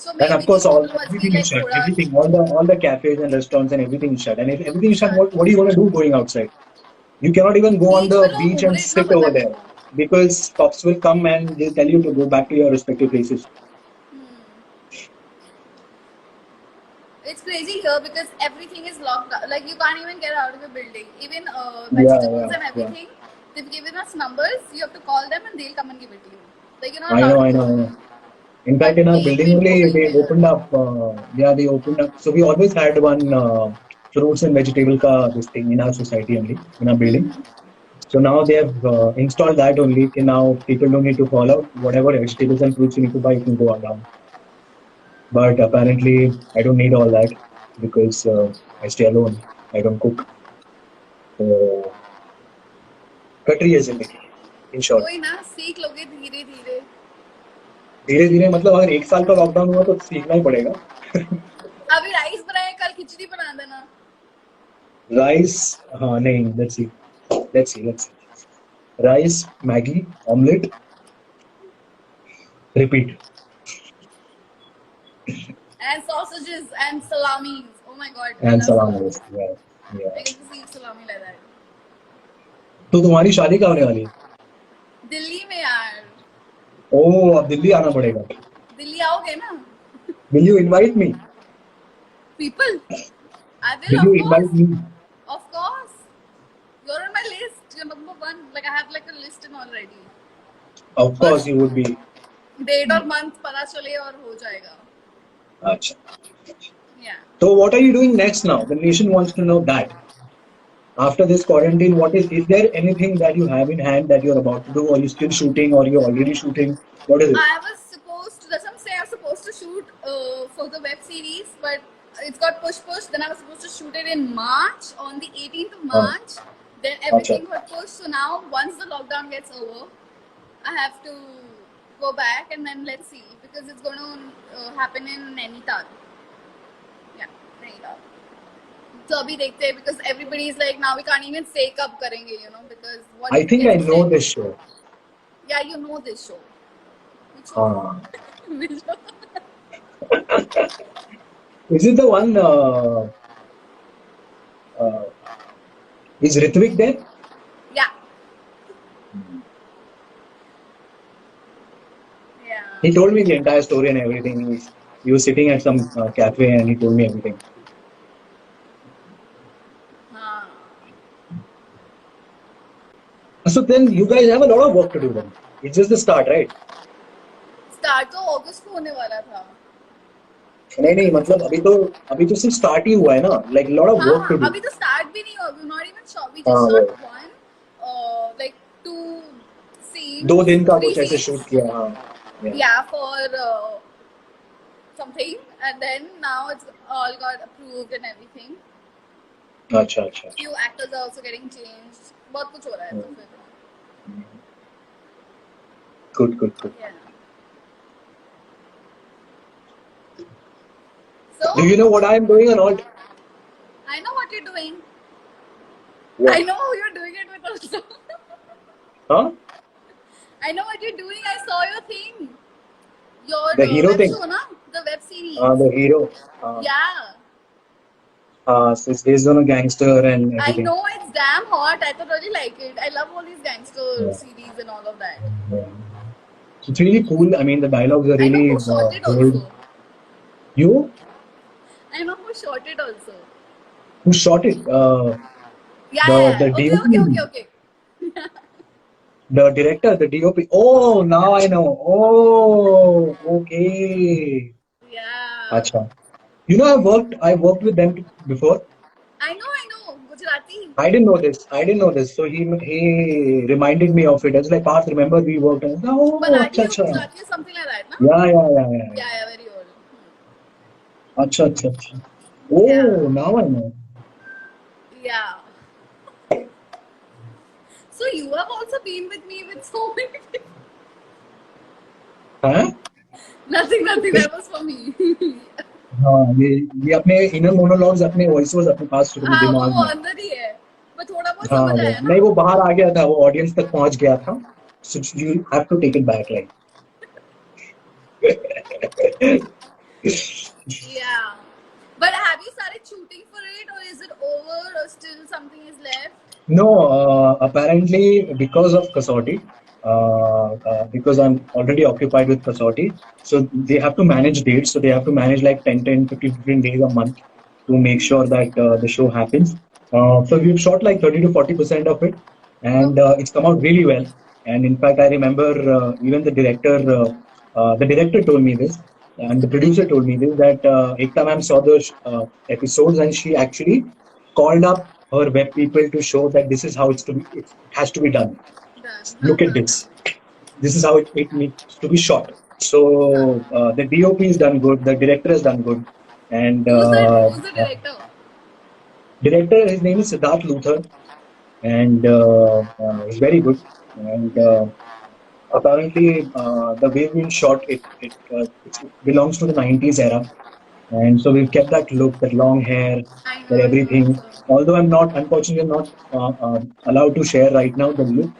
S2: so
S1: And of
S2: maybe the
S1: course, all
S2: people must be
S1: everything is
S2: like
S1: shut.
S2: थोड़ा
S1: Everything, all the cafes and restaurants and everything is shut. And if everything is shut,
S2: shut
S1: what are you going to do going outside? You cannot even go on
S2: beach
S1: the
S2: पे लोग
S1: beach
S2: घूम
S1: and
S2: रहे इतना
S1: sit
S2: पता
S1: over
S2: है मेरे
S1: there
S2: को
S1: because cops will come and they'll tell you to go back to your respective places.
S2: It's crazy here because everything is locked down. Like you can't even get out of the building. Even
S1: Yeah,
S2: vegetables
S1: yeah,
S2: and
S1: yeah.
S2: everything, they've given us numbers. You have to call them and they'll come and give it to you. Like you're not
S1: I
S2: allowed
S1: know,
S2: to
S1: I
S2: go
S1: know, I
S2: out.
S1: know. In fact,
S2: But
S1: in our
S2: एक
S1: building
S2: भी इनको
S1: only,
S2: कहीं
S1: they
S2: मिल रहा
S1: opened
S2: है.
S1: up. Yeah, they opened up. So we always had one fruits and vegetable ka this thing in our society only, in our building. So now they have installed that only. Okay, now people don't need to call out whatever vegetables and fruits you need to buy, you can go around. But apparently, I don't need all that because I stay alone. I don't cook. So, cut रही है जिंदगी in short.
S2: कोई ना सीख लोगे धीरे धीरे.
S1: धीरे धीरे मतलब अगर एक साल का लॉकडाउन हुआ तो सीखना ही पड़ेगा.
S2: अभी राइस बनाए कल खिचड़ी बना देना.
S1: राइस, हाँ नहीं, let's see. Rice, Maggi, omelette, repeat.
S2: And sausages and salamis. Oh my god, I
S1: and
S2: love
S1: सलाम.
S2: salami.
S1: Yeah.
S2: I get to eat salami like that.
S1: तो तुम्हारी शादी कब होने वाली है?
S2: दिल्ली में यार.
S1: ओह, अब दिल्ली आना पड़ेगा.
S2: दिल्ली आओगे ना?
S1: Will you invite me?
S2: People, I will
S1: Will
S2: of
S1: you
S2: course.
S1: invite me?
S2: Of course. You're on my list. You're number one. Like I have like a list in already.
S1: Of course you would be.
S2: Date और month पता चले और हो जाएगा.
S1: अच्छा.
S2: Yeah.
S1: So what are you doing next now? The nation wants to know that. After this quarantine, is there anything that you have in hand that you're about to do, or you still shooting, or you're already shooting? What is it?
S2: I was supposed to. That's what I'm saying. I was supposed to shoot for the web series, but it's got pushed. Then I was supposed to shoot it in March, on the 18th of March. Then everything got pushed. So now, once the lockdown gets over, I have to go back and then let's see because it's going to happen in Nainital. Yeah, Nainital. So अभी देखते हैं because everybody is like now we can't even say कब करेंगे because what
S1: I think I know
S2: yesterday-
S1: this show.
S2: Yeah, you know this show. Which show? Which show?
S1: Is it the one? Is Ritvik there?
S2: Yeah. Yeah.
S1: He told me the entire story and everything. He was sitting at some cafe and he told me everything.
S2: हाँ.
S1: So then you guys have a lot of work to do then. It's just the start, right?
S2: Start तो अगस्त को होने वाला था.
S1: नहीं मतलब अभी तो सिर्फ स्टार्ट ही हुआ है ना. Like a lot of work to do.
S2: अभी तो start भी नहीं हुआ. We're not even shot. We just shot one, like 2 scenes.
S1: 2 दिन का
S2: 3
S1: कुछ ऐसे
S2: scenes.
S1: शूट किया. हाँ.
S2: Yeah, for something, and then now it's all got approved and everything.
S1: अच्छा.
S2: Few actors are also getting changed. बहुत कुछ हो रहा है तो फिर.
S1: Good.
S2: Yeah. So
S1: Do you know what I am doing or not?
S2: I know what you're doing.
S1: What?
S2: I know who you're doing it with also.
S1: Huh?
S2: I know what you're doing. I saw your thing. Your
S1: The hero
S2: web
S1: thing?
S2: show, na? The web series.
S1: The hero.
S2: Yeah.
S1: So it's based on a gangster and
S2: I
S1: everything.
S2: know it's damn hot. I thought really like it. I love all these gangster series and all of that.
S1: So it's really cool. I mean, the dialogues are
S2: I know
S1: really
S2: who shot it
S1: bold.
S2: also.
S1: You?
S2: I know who shot it also.
S1: Who shot it?
S2: Yeah.
S1: The DOP.
S2: Okay.
S1: The director, the DOP. Oh, now I know. Oh, okay.
S2: Yeah.
S1: Acha. You know, I worked with them before.
S2: I know. मुझे Gujarati?
S1: I didn't know this. I didn't know this. So he reminded me of it. I was like, Parth, remember we worked on. Oh, acha,
S2: Marathi or
S1: acha.
S2: Gujarati or something like that, no?
S1: Yeah, yeah, yeah, yeah,
S2: Yeah,
S1: yeah.
S2: yeah, very old.
S1: Acha, acha, acha.
S2: Yeah,
S1: Oh, now I know.
S2: yeah. So you have also been with me with so many people.
S1: Huh?
S2: Nothing, nothing. That was for me.
S1: हाँ ये अपने inner monologues अपने voice अपने पास
S2: हाँ वो
S1: दिमाग में
S2: अंदर ही है पर थोड़ा बहुत
S1: हाँ
S2: समझ
S1: वो
S2: आया ना
S1: नहीं वो बाहर आ गया था वो ऑडियंस तक पहुंच गया था so you have to take it back like
S2: yeah but have you started shooting for it or is it over or still something is left
S1: no apparently because of Kasauti because I'm already occupied with Kasauti so they have to manage dates so they have to manage like 10, 15 days a month to make sure that the show happens so we've shot like 30 to 40% of it and
S2: okay
S1: it's come out really well and in fact I remember even the director told me this and the producer told me this that Ekta ma'am saw the episodes and she actually called up her web people to show that this is how it has to be done.
S2: done
S1: Look at this. This is how it needs to be shot. So the DOP is done good. The director has done good, and
S2: who's the director
S1: director his name is Siddharth Luther, and he's very good. And apparently, the way we shot it belongs to the 90s era. And so we've kept that look, that long hair, that
S2: I know
S1: everything.
S2: so
S1: Although unfortunately, I'm not allowed to share right now the look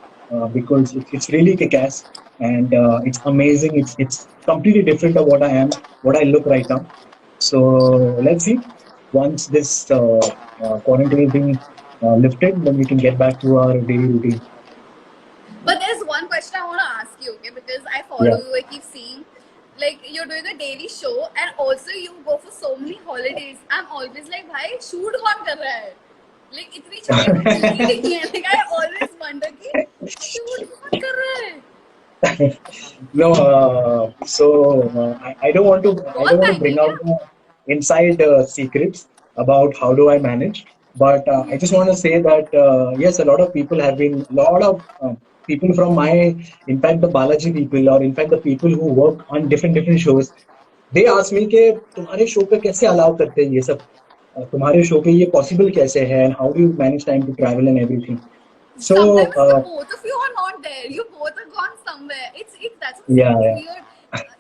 S1: because it's really kick-ass and it's amazing. It's completely different of what I am, what I look right now. So let's see. Once this quarantine is being lifted, then we can get back to our daily routine.
S2: but there's one question I want to ask you okay because I follow
S1: Yeah.
S2: you I keep seeing like you're doing a daily show and also you go for so many holidays I'm always like bhai shoot kaun kar raha hai like itni छुट्टी तो मिलती नहीं है like I always wonder कि shoot kaun kar raha hai
S1: No, I don't want to
S2: बहुत महंगी
S1: bring
S2: है
S1: out
S2: क्या
S1: the inside secrets about how do I manage, but I just want to say that yes, a lot of people have been a lot of people from my in fact the Balaji people or in fact the people who work on different shows, they ask me कि तुम्हारे show पे कैसे allow करते हैं ये सब तुम्हारे show पे ये possible कैसे है and how do you manage time to travel and everything. So
S2: sometimes the both of you are not there you both are gone somewhere it's that's
S1: yeah,
S2: so
S1: yeah.
S2: weird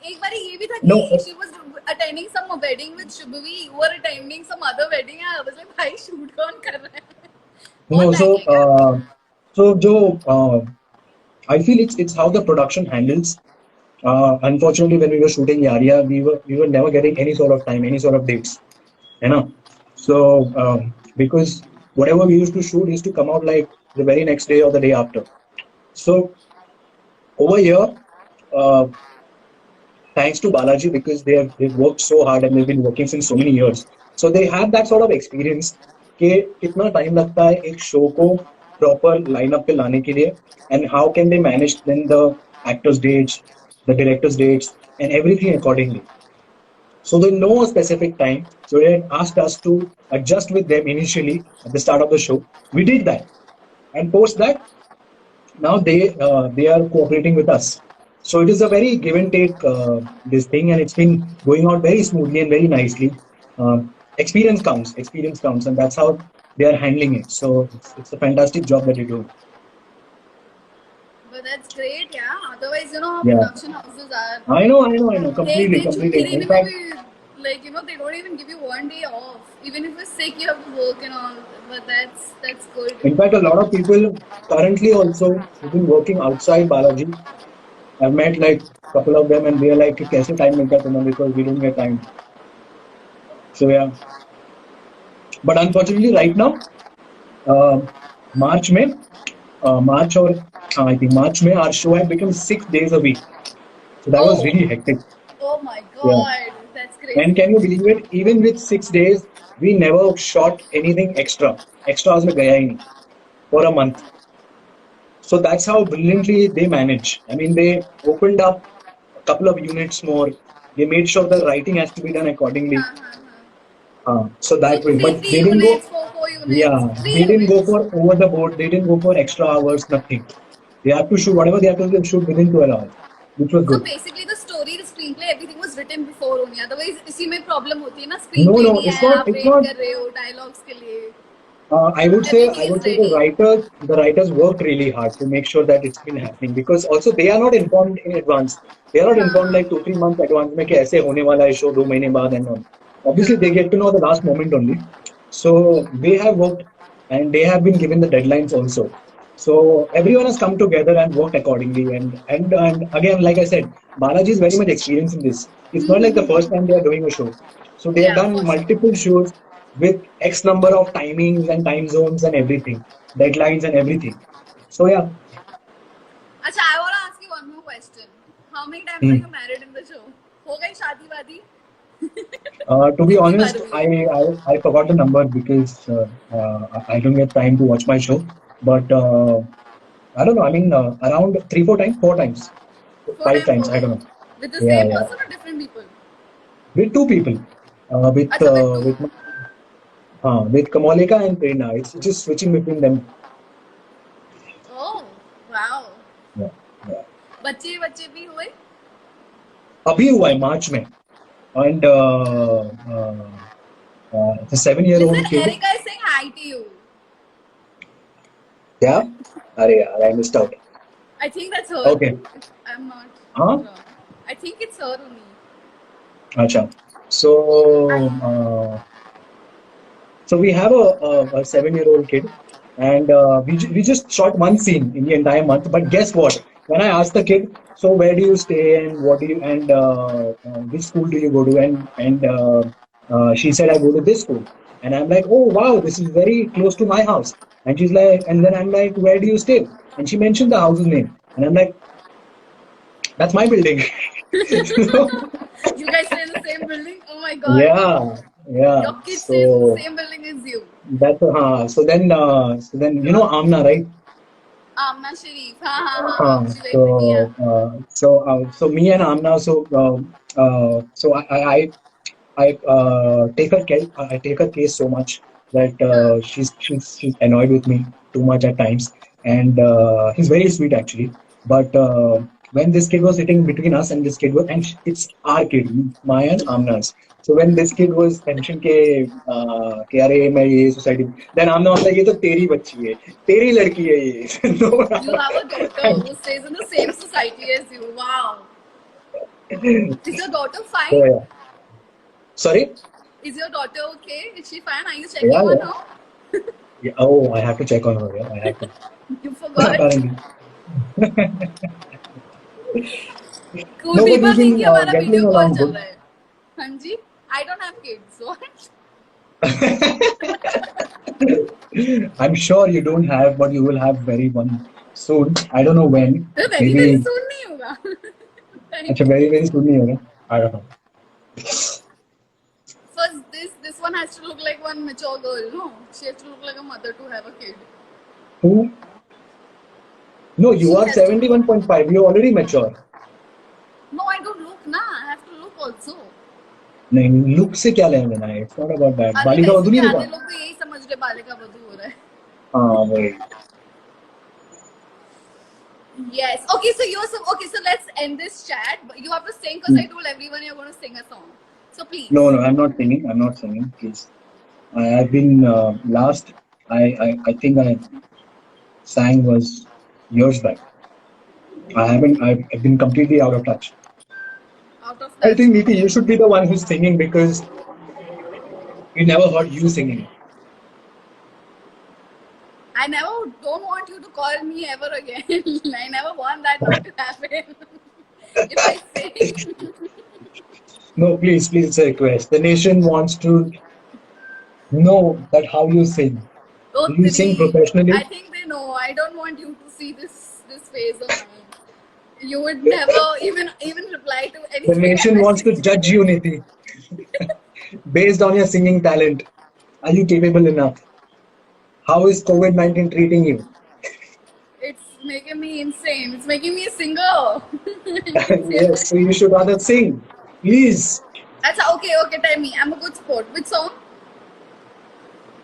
S2: एक बार ये भी था
S1: No,
S2: कि she was attending some wedding with Shubhavi you were attending some other wedding and I was like भाई shoot कौन कर रहा है बहुत
S1: no,
S2: महंगी है क्या
S1: so Joe, I feel it's how the production handles. Unfortunately, when we were shooting Yaria, we were never getting any sort of time, any sort of dates, you know. So because whatever we used to shoot used to come out like the very next day or the day after. So over here, uh, thanks to Balaji because they've worked so hard and they've been working since so many years. So they have that sort of experience कि कितना time लगता है एक show को proper lineup पे लाने के लिए and how can they manage then the actors dates, the directors dates and everything accordingly. So they know a specific time. So they asked us to adjust with them initially at the start of the show. We did that and post that now they are cooperating with us so it is a very give and take this thing and it's been going on very smoothly and very nicely experience counts and that's how they are handling it so it's a fantastic job that you do
S2: but that's great yeah otherwise you know how
S1: yeah
S2: production houses are
S1: I know
S2: एक
S1: completely
S2: दिन छुट्टी
S1: completely in
S2: देने में
S1: fact
S2: भी like you know they don't even give you one day off even if you're sick you have to work and all but that's good
S1: in fact a lot of people currently also who've been working outside Balaji I've met like couple of them and they're like कि कैसे time मिलता है तुम्हें because we don't get time so yeah but unfortunately right now uh, March में March or I think March May our show had become 6 days a week. So that was
S2: oh
S1: really hectic.
S2: oh my
S1: Yeah.
S2: god that's
S1: And
S2: crazy
S1: can you believe it? Even with 6 days, we never shot anything extra. Extras में गया ही नहीं for a month. So that's how brilliantly they manage. I mean, they opened up a couple of units more. They made sure the writing has to be done accordingly.
S2: हाँ हाँ हाँ
S1: So
S2: so
S1: that way,
S2: three
S1: but
S2: three
S1: they didn't
S2: units
S1: go.
S2: 4 units,
S1: Yeah,
S2: 3
S1: they didn't go
S2: units.
S1: for over the board. They didn't go for extra hours. Nothing. They have to shoot whatever they have to do, shoot within 12 hours, which was
S2: So
S1: good.
S2: basically the story, the screenplay, everything was written before only. Otherwise इसी में problem होती है ना,
S1: No,
S2: screenplay
S1: no,
S2: नहीं
S1: it's
S2: है,
S1: not.
S2: आप
S1: It's
S2: wait
S1: not.
S2: कर रहे हो dialogues के लिए.
S1: I
S2: Everything
S1: would
S2: is
S1: say
S2: ready.
S1: the writers worked really hard to make sure that it's been happening because also they are not informed in advance. They are not
S2: हाँ
S1: informed
S2: हाँ
S1: like 2 3 months advance में कि ऐसे होने वाला है show 2 महीने बाद and all. Obviously, they get to know the last moment only. So they have worked and they have been given the deadlines also. So everyone has come together and worked accordingly. And again, like I said, Balaji is very much experienced in this. It's not like the first time they are doing a show. So they have
S2: yeah
S1: done
S2: for sure.
S1: multiple shows with X number of timings and time zones and everything, deadlines and everything. So yeah,
S2: अच्छा, I want to ask you one more question. How many times are
S1: hmm.
S2: you married in the show? हो गई शादी वादी?
S1: To be
S2: कितनी बार
S1: honest,
S2: हुई?
S1: I forgot the number because I don't get time to watch my show. But I don't know. I mean, around 3 4 times, 4 times, 5 times. I don't know.
S2: With the
S1: Yeah,
S2: same
S1: yeah.
S2: person or different people?
S1: With two people,
S2: अच्छा with two.
S1: with Kamalika and Prerna. It's just switching between them.
S2: Oh wow.
S1: Yeah, yeah.
S2: बच्चे बच्चे भी हुए?
S1: अभी हुआ है मार्च में and it's a 7 year
S2: Listen,
S1: old kid.
S2: Erica is saying hi to you.
S1: Yeah. अरे यार, I missed out.
S2: I think that's her.
S1: Okay.
S2: If I'm not
S1: हाँ.
S2: wrong. I think it's her only.
S1: अच्छा. So so we have a 7 year old kid, and we just shot one scene in the entire month. But guess what? When I asked the kid, so where do you stay and what do you and which school do you go to? And she said I go to this school, and I'm like, oh wow, this is very close to my house. And she's like, and then I'm like, where do you stay? And she mentioned the house's name, and I'm like, that's my building. So,
S2: You guys stay in the same building? Oh my god.
S1: yeah, yeah.
S2: Your kid stays in the
S1: So
S2: same building as you.
S1: that's so then you know Amna, right?
S2: Amna Sharif. हाँ. She's very pretty, yeah.
S1: So me and Amna, so I take her case so much that
S2: हाँ.
S1: she's annoyed with me too much at times, and he's very sweet actually. But when this kid was sitting between us and this kid was, and it's our kid, Maya and Amna's. So when this kid was mentioned कि अरे मैं ये society, then Amna was like ये तो तेरी बच्ची है, तेरी लड़की है ये. No,
S2: You have a daughter who stays in the same society as you. Wow. Is your daughter fine?
S1: so, yeah. Sorry.
S2: Is your daughter okay? Is she fine? Are you checking
S1: Yeah,
S2: on
S1: yeah.
S2: her?
S1: Yeah. Oh, I have to check on her. Yeah, I have to.
S2: You forgot.
S1: Apparently.
S2: Cool
S1: No, but
S2: people
S1: we've
S2: think
S1: been
S2: कि हमारा
S1: getting
S2: video call
S1: along
S2: चल
S1: good.
S2: रहा है. हाँ जी. I don't have kids. What?
S1: I'm sure you don't have, but you will have very one soon. I don't know when.
S2: तो very very
S1: Maybe
S2: soon नहीं होगा.
S1: अच्छा very soon नहीं होगा. I don't know.
S2: First, this one has to look like one mature girl. No, she has to look like a mother to have a kid.
S1: Who? No, you
S2: She
S1: are
S2: has to look.
S1: 71.5. You're already mature.
S2: No, I don't look ना. I have to look also.
S1: नहीं, look से क्या लेना देना है? It's not about that.
S2: अरे
S1: बालिका
S2: वैसे
S1: वधू
S2: भी
S1: नहीं
S2: आधे
S1: देखा?
S2: लोग तो यही समझ रहे बालिका वधू हो रहा है.
S1: हाँ वही.
S2: Yes. Okay, so let's end this chat. But you have to sing because I told everyone you're going to sing a song. So please.
S1: No, I'm not singing. I'm not singing. Please. I've been last. I think I sang was years back. I haven't. I've been completely out of touch.
S2: Out of
S1: I
S2: touch.
S1: think Neeti, you should be the one who's singing because we never heard you singing.
S2: I never don't want you to call me ever again. I never want that not to happen. If I sing.
S1: No, please, it's a request. The nation wants to know that how you sing.
S2: Oh,
S1: Do you sing
S2: three.
S1: professionally?
S2: I think they know. I don't want you to see this phase of mine. You would never even reply to
S1: The
S2: anything.
S1: nation wants to judge you, Neeti, based on your singing talent. Are you capable enough? How is COVID-19 treating you?
S2: It's making me insane. It's making me a singer.
S1: Yes, so you should rather sing. Please.
S2: That's okay. Tell me. I'm a good sport. Which song?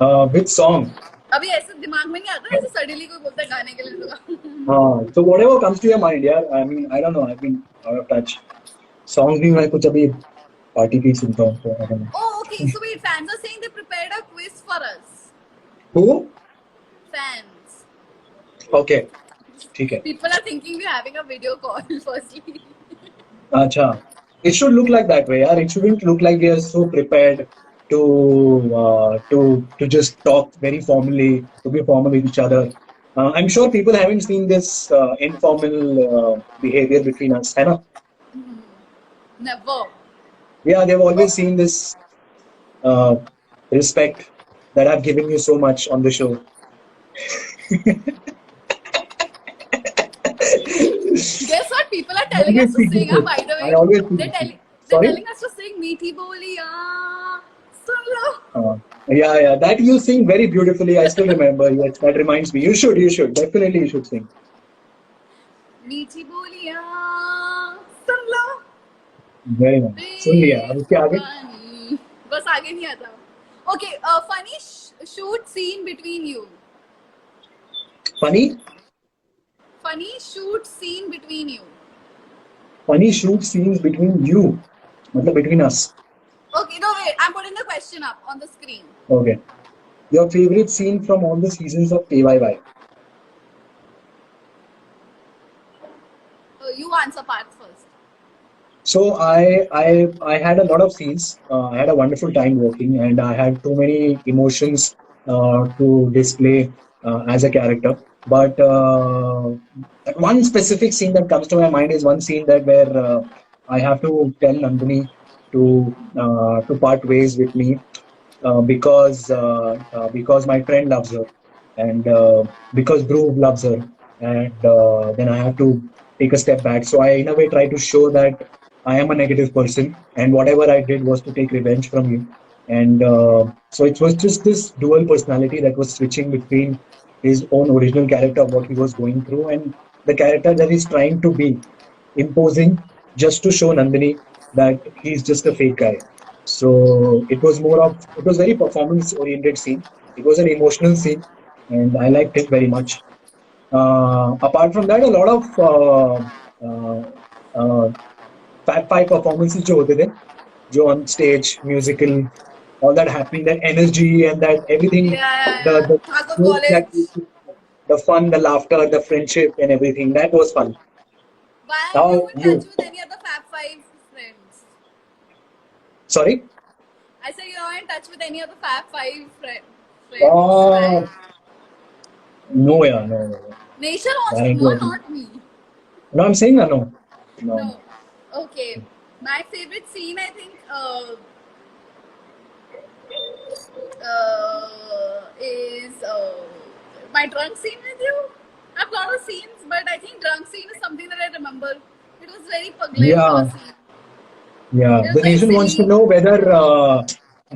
S1: Which song?
S2: अभी ऐसे दिमाग में नहीं आता, ऐसे suddenly कोई बोलता है गाने के लिए तो
S1: So whatever comes to your mind, yeah. I mean, I don't know. I've been out of touch. Songs भी मैं कुछ अभी party की सुनता हूँ, so I don't know.
S2: Oh, okay. So wait, fans are saying they prepared a quiz for us.
S1: Who?
S2: Fans.
S1: Okay. ठीक है.
S2: People are thinking we're having a video call. Firstly.
S1: अच्छा. It should look like that way, yeah. It shouldn't look like we are so prepared to just talk very formally, to be formal with each other. I'm sure people haven't seen this informal behavior between us, है ना?
S2: Never.
S1: Yeah, they've always seen this respect that I've given you so much on the show.
S2: Guess what people are telling us to sing? By the way,
S1: I always
S2: they're
S1: Sorry?
S2: telling us to sing "Meethi Boliya." Solo.
S1: Yeah, that you sing very beautifully. I still remember. Yes, that reminds me. You should definitely you should sing.
S2: मीठी बोलियां सुन लो
S1: Very nice. सुन लिया. अब उसके आगे?
S2: पानी बस आगे नहीं आता. Okay, funny shoot scene between you.
S1: Funny?
S2: Funny shoot scene between you.
S1: Funny shoot scenes between you. मतलब between us.
S2: Okay, no wait, I'm putting the question up on the screen.
S1: Okay. Your favorite scene from all the seasons of KYY?
S2: You answer part first.
S1: So I had a lot of scenes. I had a wonderful time working, and I had too many emotions to display as a character. But one specific scene that comes to my mind is one scene that where I have to tell Nandini to part ways with me because my friend loves her, and because Dhruv loves her, and then I have to take a step back. So I, in a way, try to show that I am a negative person, and whatever I did was to take revenge from you. And so it was just this dual personality that was switching between his own original character of what he was going through and the character that he's trying to be, imposing just to show Nandini that he's just a fake guy. So it was very performance oriented scene. It was an emotional scene, and I liked it very much. Apart from that, a lot of Fab Five performances जो होते थे, जो on stage, musical, all that happening, that energy and that everything,
S2: Yeah.
S1: the
S2: Thakur
S1: smoke that,
S2: College.
S1: the fun, the laughter, the friendship, and everything, that was fun.
S2: Why are
S1: Now
S2: you in
S1: you,
S2: touch with any of the Fab Five friends?
S1: sorry.
S2: I said you're not in touch with any of the Fab Five friends.
S1: Uh, no, yeah, no.
S2: Nation wants
S1: I
S2: to
S1: ain't
S2: know,
S1: working.
S2: not me.
S1: No, I'm saying no.
S2: No. Okay. My favorite scene, I think, is my drunk scene with you. I have a lot of scenes, but I think drunk scene is something that I remember. It was very Pagle
S1: Yeah.
S2: scene.
S1: Yeah,
S2: It was
S1: the
S2: very
S1: nation wants to
S2: silly.
S1: know whether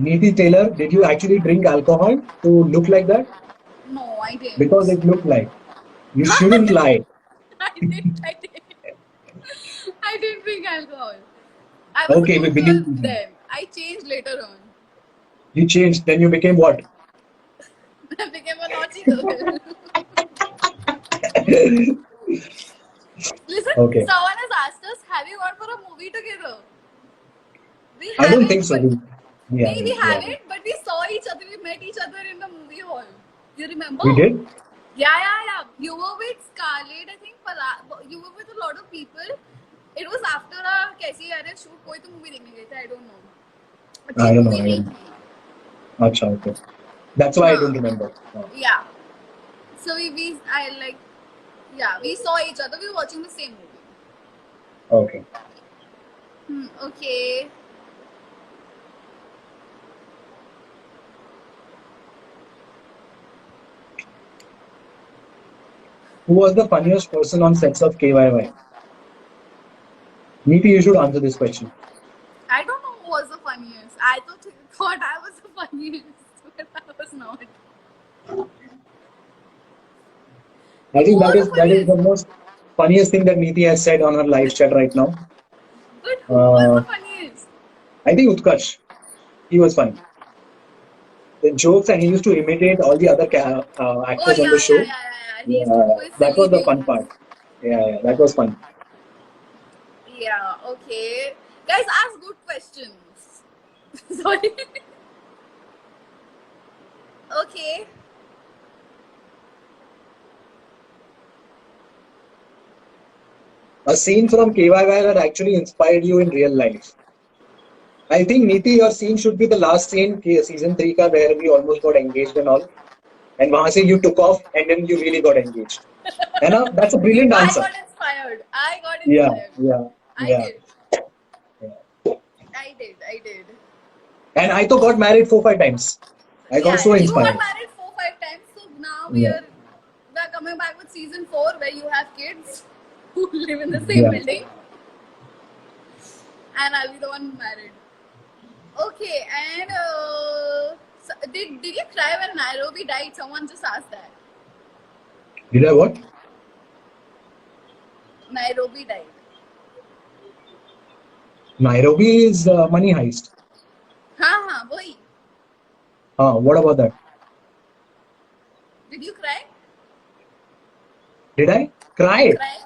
S1: Neeti Taylor, did you actually drink alcohol to look like that?
S2: No, I didn't.
S1: Because it looked like. You shouldn't lie.
S2: I didn't. I didn't drink alcohol. I was
S1: Okay,
S2: a
S1: we
S2: good
S1: believe
S2: girl
S1: you.
S2: then. I changed later on.
S1: You changed, then you became what?
S2: I became a naughty girl. Listen,
S1: Okay.
S2: someone has asked us, have you gone for a movie together? We
S1: I don't
S2: haven't,
S1: think so.
S2: but-
S1: Yeah,
S2: we
S1: yeah.
S2: haven't, but we saw each other. We met each other in the movie hall. You remember?
S1: We did?
S2: Yeah. You were with Scarlett, I think. You were with a lot of people. It was after a Kaisi Arya shoot. कोई तो movie देखने गए थे. I don't know. अच्छी
S1: I don't know.
S2: movie
S1: I
S2: नहीं
S1: don't know.
S2: थी.
S1: Acha, okay. That's why I don't remember.
S2: Yeah. So we saw each other. We were watching the same movie.
S1: Okay.
S2: Okay.
S1: Who was the funniest person on sets of KYY? Neeti, you should answer this question.
S2: I don't know who was the funniest. I thought I was the funniest, but I was not.
S1: I think
S2: Who
S1: that
S2: was
S1: is
S2: the
S1: that is the
S2: funniest?
S1: most funniest thing that Neeti has said on her live chat right now.
S2: But who was
S1: Uh,
S2: the funniest?
S1: I think Utkarsh. He was funny. the jokes, and he used to imitate all the other
S2: Oh
S1: actors on
S2: yeah,
S1: the show.
S2: yeah, yeah, yeah, yeah. He used to
S1: Yeah,
S2: do his
S1: that
S2: silly
S1: was the fun
S2: things.
S1: part. Yeah, that was fun.
S2: Yeah, okay. Guys, ask good questions. Sorry. Okay.
S1: A scene from KYY that actually inspired you in real life. I think Neeti, your scene should be the last scene, season 3 ka, where we almost got engaged and all. And वहां से you took off and then you really got engaged. And that's a brilliant
S2: I
S1: answer.
S2: got inspired. I got
S1: Yeah,
S2: inspired.
S1: yeah,
S2: I
S1: yeah.
S2: did.
S1: Yeah.
S2: I did.
S1: And I too got married 4-5 times. I got so
S2: Yeah, you got
S1: inspired.
S2: married 4-5 times, so now
S1: Yeah,
S2: we're coming back with season 4 where you have kids who live in the same
S1: yeah.
S2: building, and I'll be the one married. Okay, and so did you cry when Nairobi died? Someone just asked that.
S1: Did I what?
S2: Nairobi died.
S1: Nairobi is Money Heist.
S2: हाँ वही.
S1: What about that?
S2: Did you cry?
S1: Did I cry?
S2: Cry?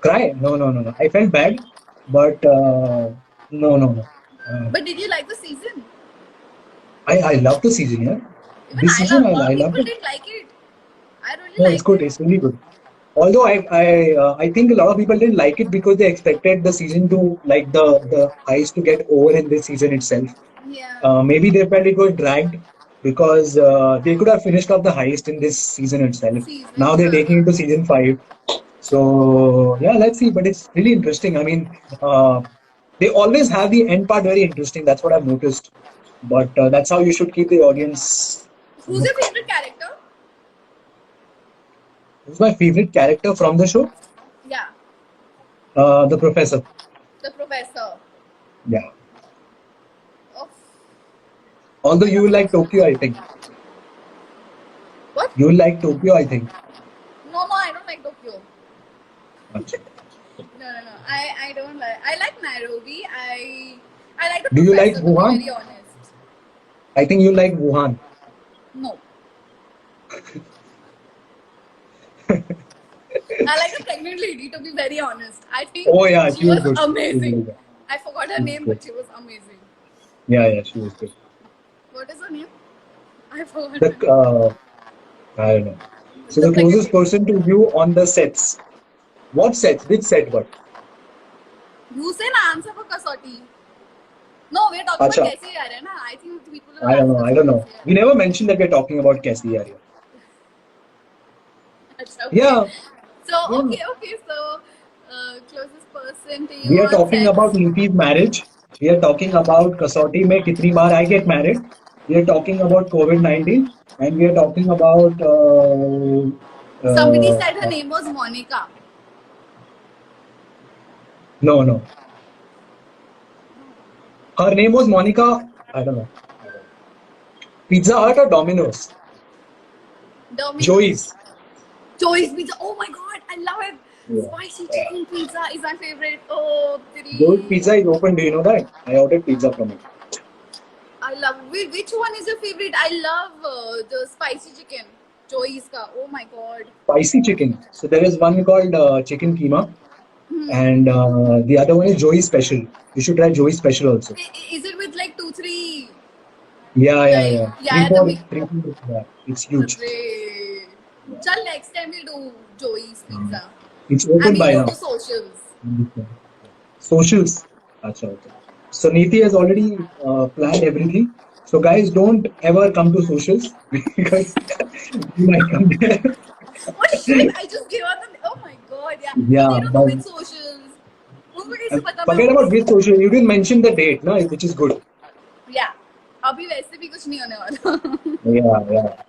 S1: Cry? No. I felt bad, but no.
S2: But did you like the season?
S1: I love the season, yeah.
S2: Even
S1: This
S2: I
S1: season,
S2: love.
S1: I
S2: People
S1: loved it.
S2: didn't like it. I really
S1: No, it's
S2: liked
S1: good.
S2: it.
S1: It's really good. Although I think a lot of people didn't like it because they expected the season to like the heist to get over in this season itself.
S2: Yeah.
S1: Maybe they felt it was dragged because they could have finished off the heist in this season itself.
S2: Season.
S1: Now they're taking it to season 5. So yeah, let's see. But it's really interesting. I mean, they always have the end part very interesting. That's what I've noticed. But that's how you should keep the audience.
S2: Who's your favorite character?
S1: Who's my favorite character from the show?
S2: Yeah,
S1: The professor.
S2: the professor.
S1: Yeah.
S2: Of
S1: Although you will like Tokyo, I think.
S2: what?
S1: You will like Tokyo, I think.
S2: No, I don't like Tokyo.
S1: Achha.
S2: No. I don't like. I like Nairobi. I like the
S1: Do you like
S2: professor, to be
S1: Wuhan?
S2: very honest.
S1: I think you like Wuhan.
S2: No. I like the pregnant lady, to be very honest. I think
S1: Oh yeah,
S2: she
S1: she was
S2: was
S1: good. She was
S2: amazing.
S1: really good.
S2: I forgot her
S1: She was
S2: name,
S1: good.
S2: but she was amazing.
S1: Yeah, she was good.
S2: What is her name? I forgot her
S1: The
S2: name.
S1: I don't know. So
S2: The
S1: the
S2: pregnant
S1: closest
S2: lady.
S1: person to you on the sets. What sets? Which set? What?
S2: You say na answer for Kasauti. No, we're talking
S1: Acha.
S2: about Kaise Yaar hai na. I think people will
S1: I don't
S2: ask
S1: know.
S2: us
S1: I don't
S2: for
S1: know.
S2: Kaise Yaar
S1: We never mentioned that we're talking about Kaisi Yaar.
S2: Acha, okay.
S1: Yeah.
S2: So,
S1: Yeah.
S2: okay. So, closest person to you
S1: We are
S2: on
S1: talking
S2: sets.
S1: about Neeti's marriage. We are talking about Kasauti mein kitni baar I get married. We are talking about COVID-19, and we are talking about
S2: Somebody said her name was Monica.
S1: no. Her name was Monica. I don't know. Pizza Hut or Domino's?
S2: Domino's. Joey's Pizza. Oh my god, I love it.
S1: Yeah.
S2: Spicy chicken pizza is my favorite. Oh,
S1: Joey's Pizza is open. Do you know that? I ordered pizza from it.
S2: I love. Which one is your favorite? I love the spicy chicken. Joey's ka. Oh my god.
S1: Spicy chicken. So there is one called chicken keema, and the other one is Joey's Special. You should try Joey's Special also.
S2: Is it with like 2-3?
S1: Yeah.
S2: Yeah,
S1: Three,
S2: the
S1: four,
S2: big.
S1: yeah. It's huge.
S2: Array. Chal, next time we'll do Joey's Pizza.
S1: It's
S2: And
S1: open
S2: we
S1: by
S2: go
S1: now.
S2: to socials.
S1: Socials. Achha, okay. So Neeti has already planned everything. So guys, don't ever come to socials because you might come there.
S2: Oh shit! I just gave out the. Oh my god! Yeah.
S1: Yeah,
S2: They don't know
S1: but
S2: which socials. उनको कैसे पता
S1: forget
S2: मैं
S1: about which social. You didn't mention the date, no, which is good.
S2: Yeah. अभी वैसे भी कुछ नहीं होने वाला.
S1: Yeah.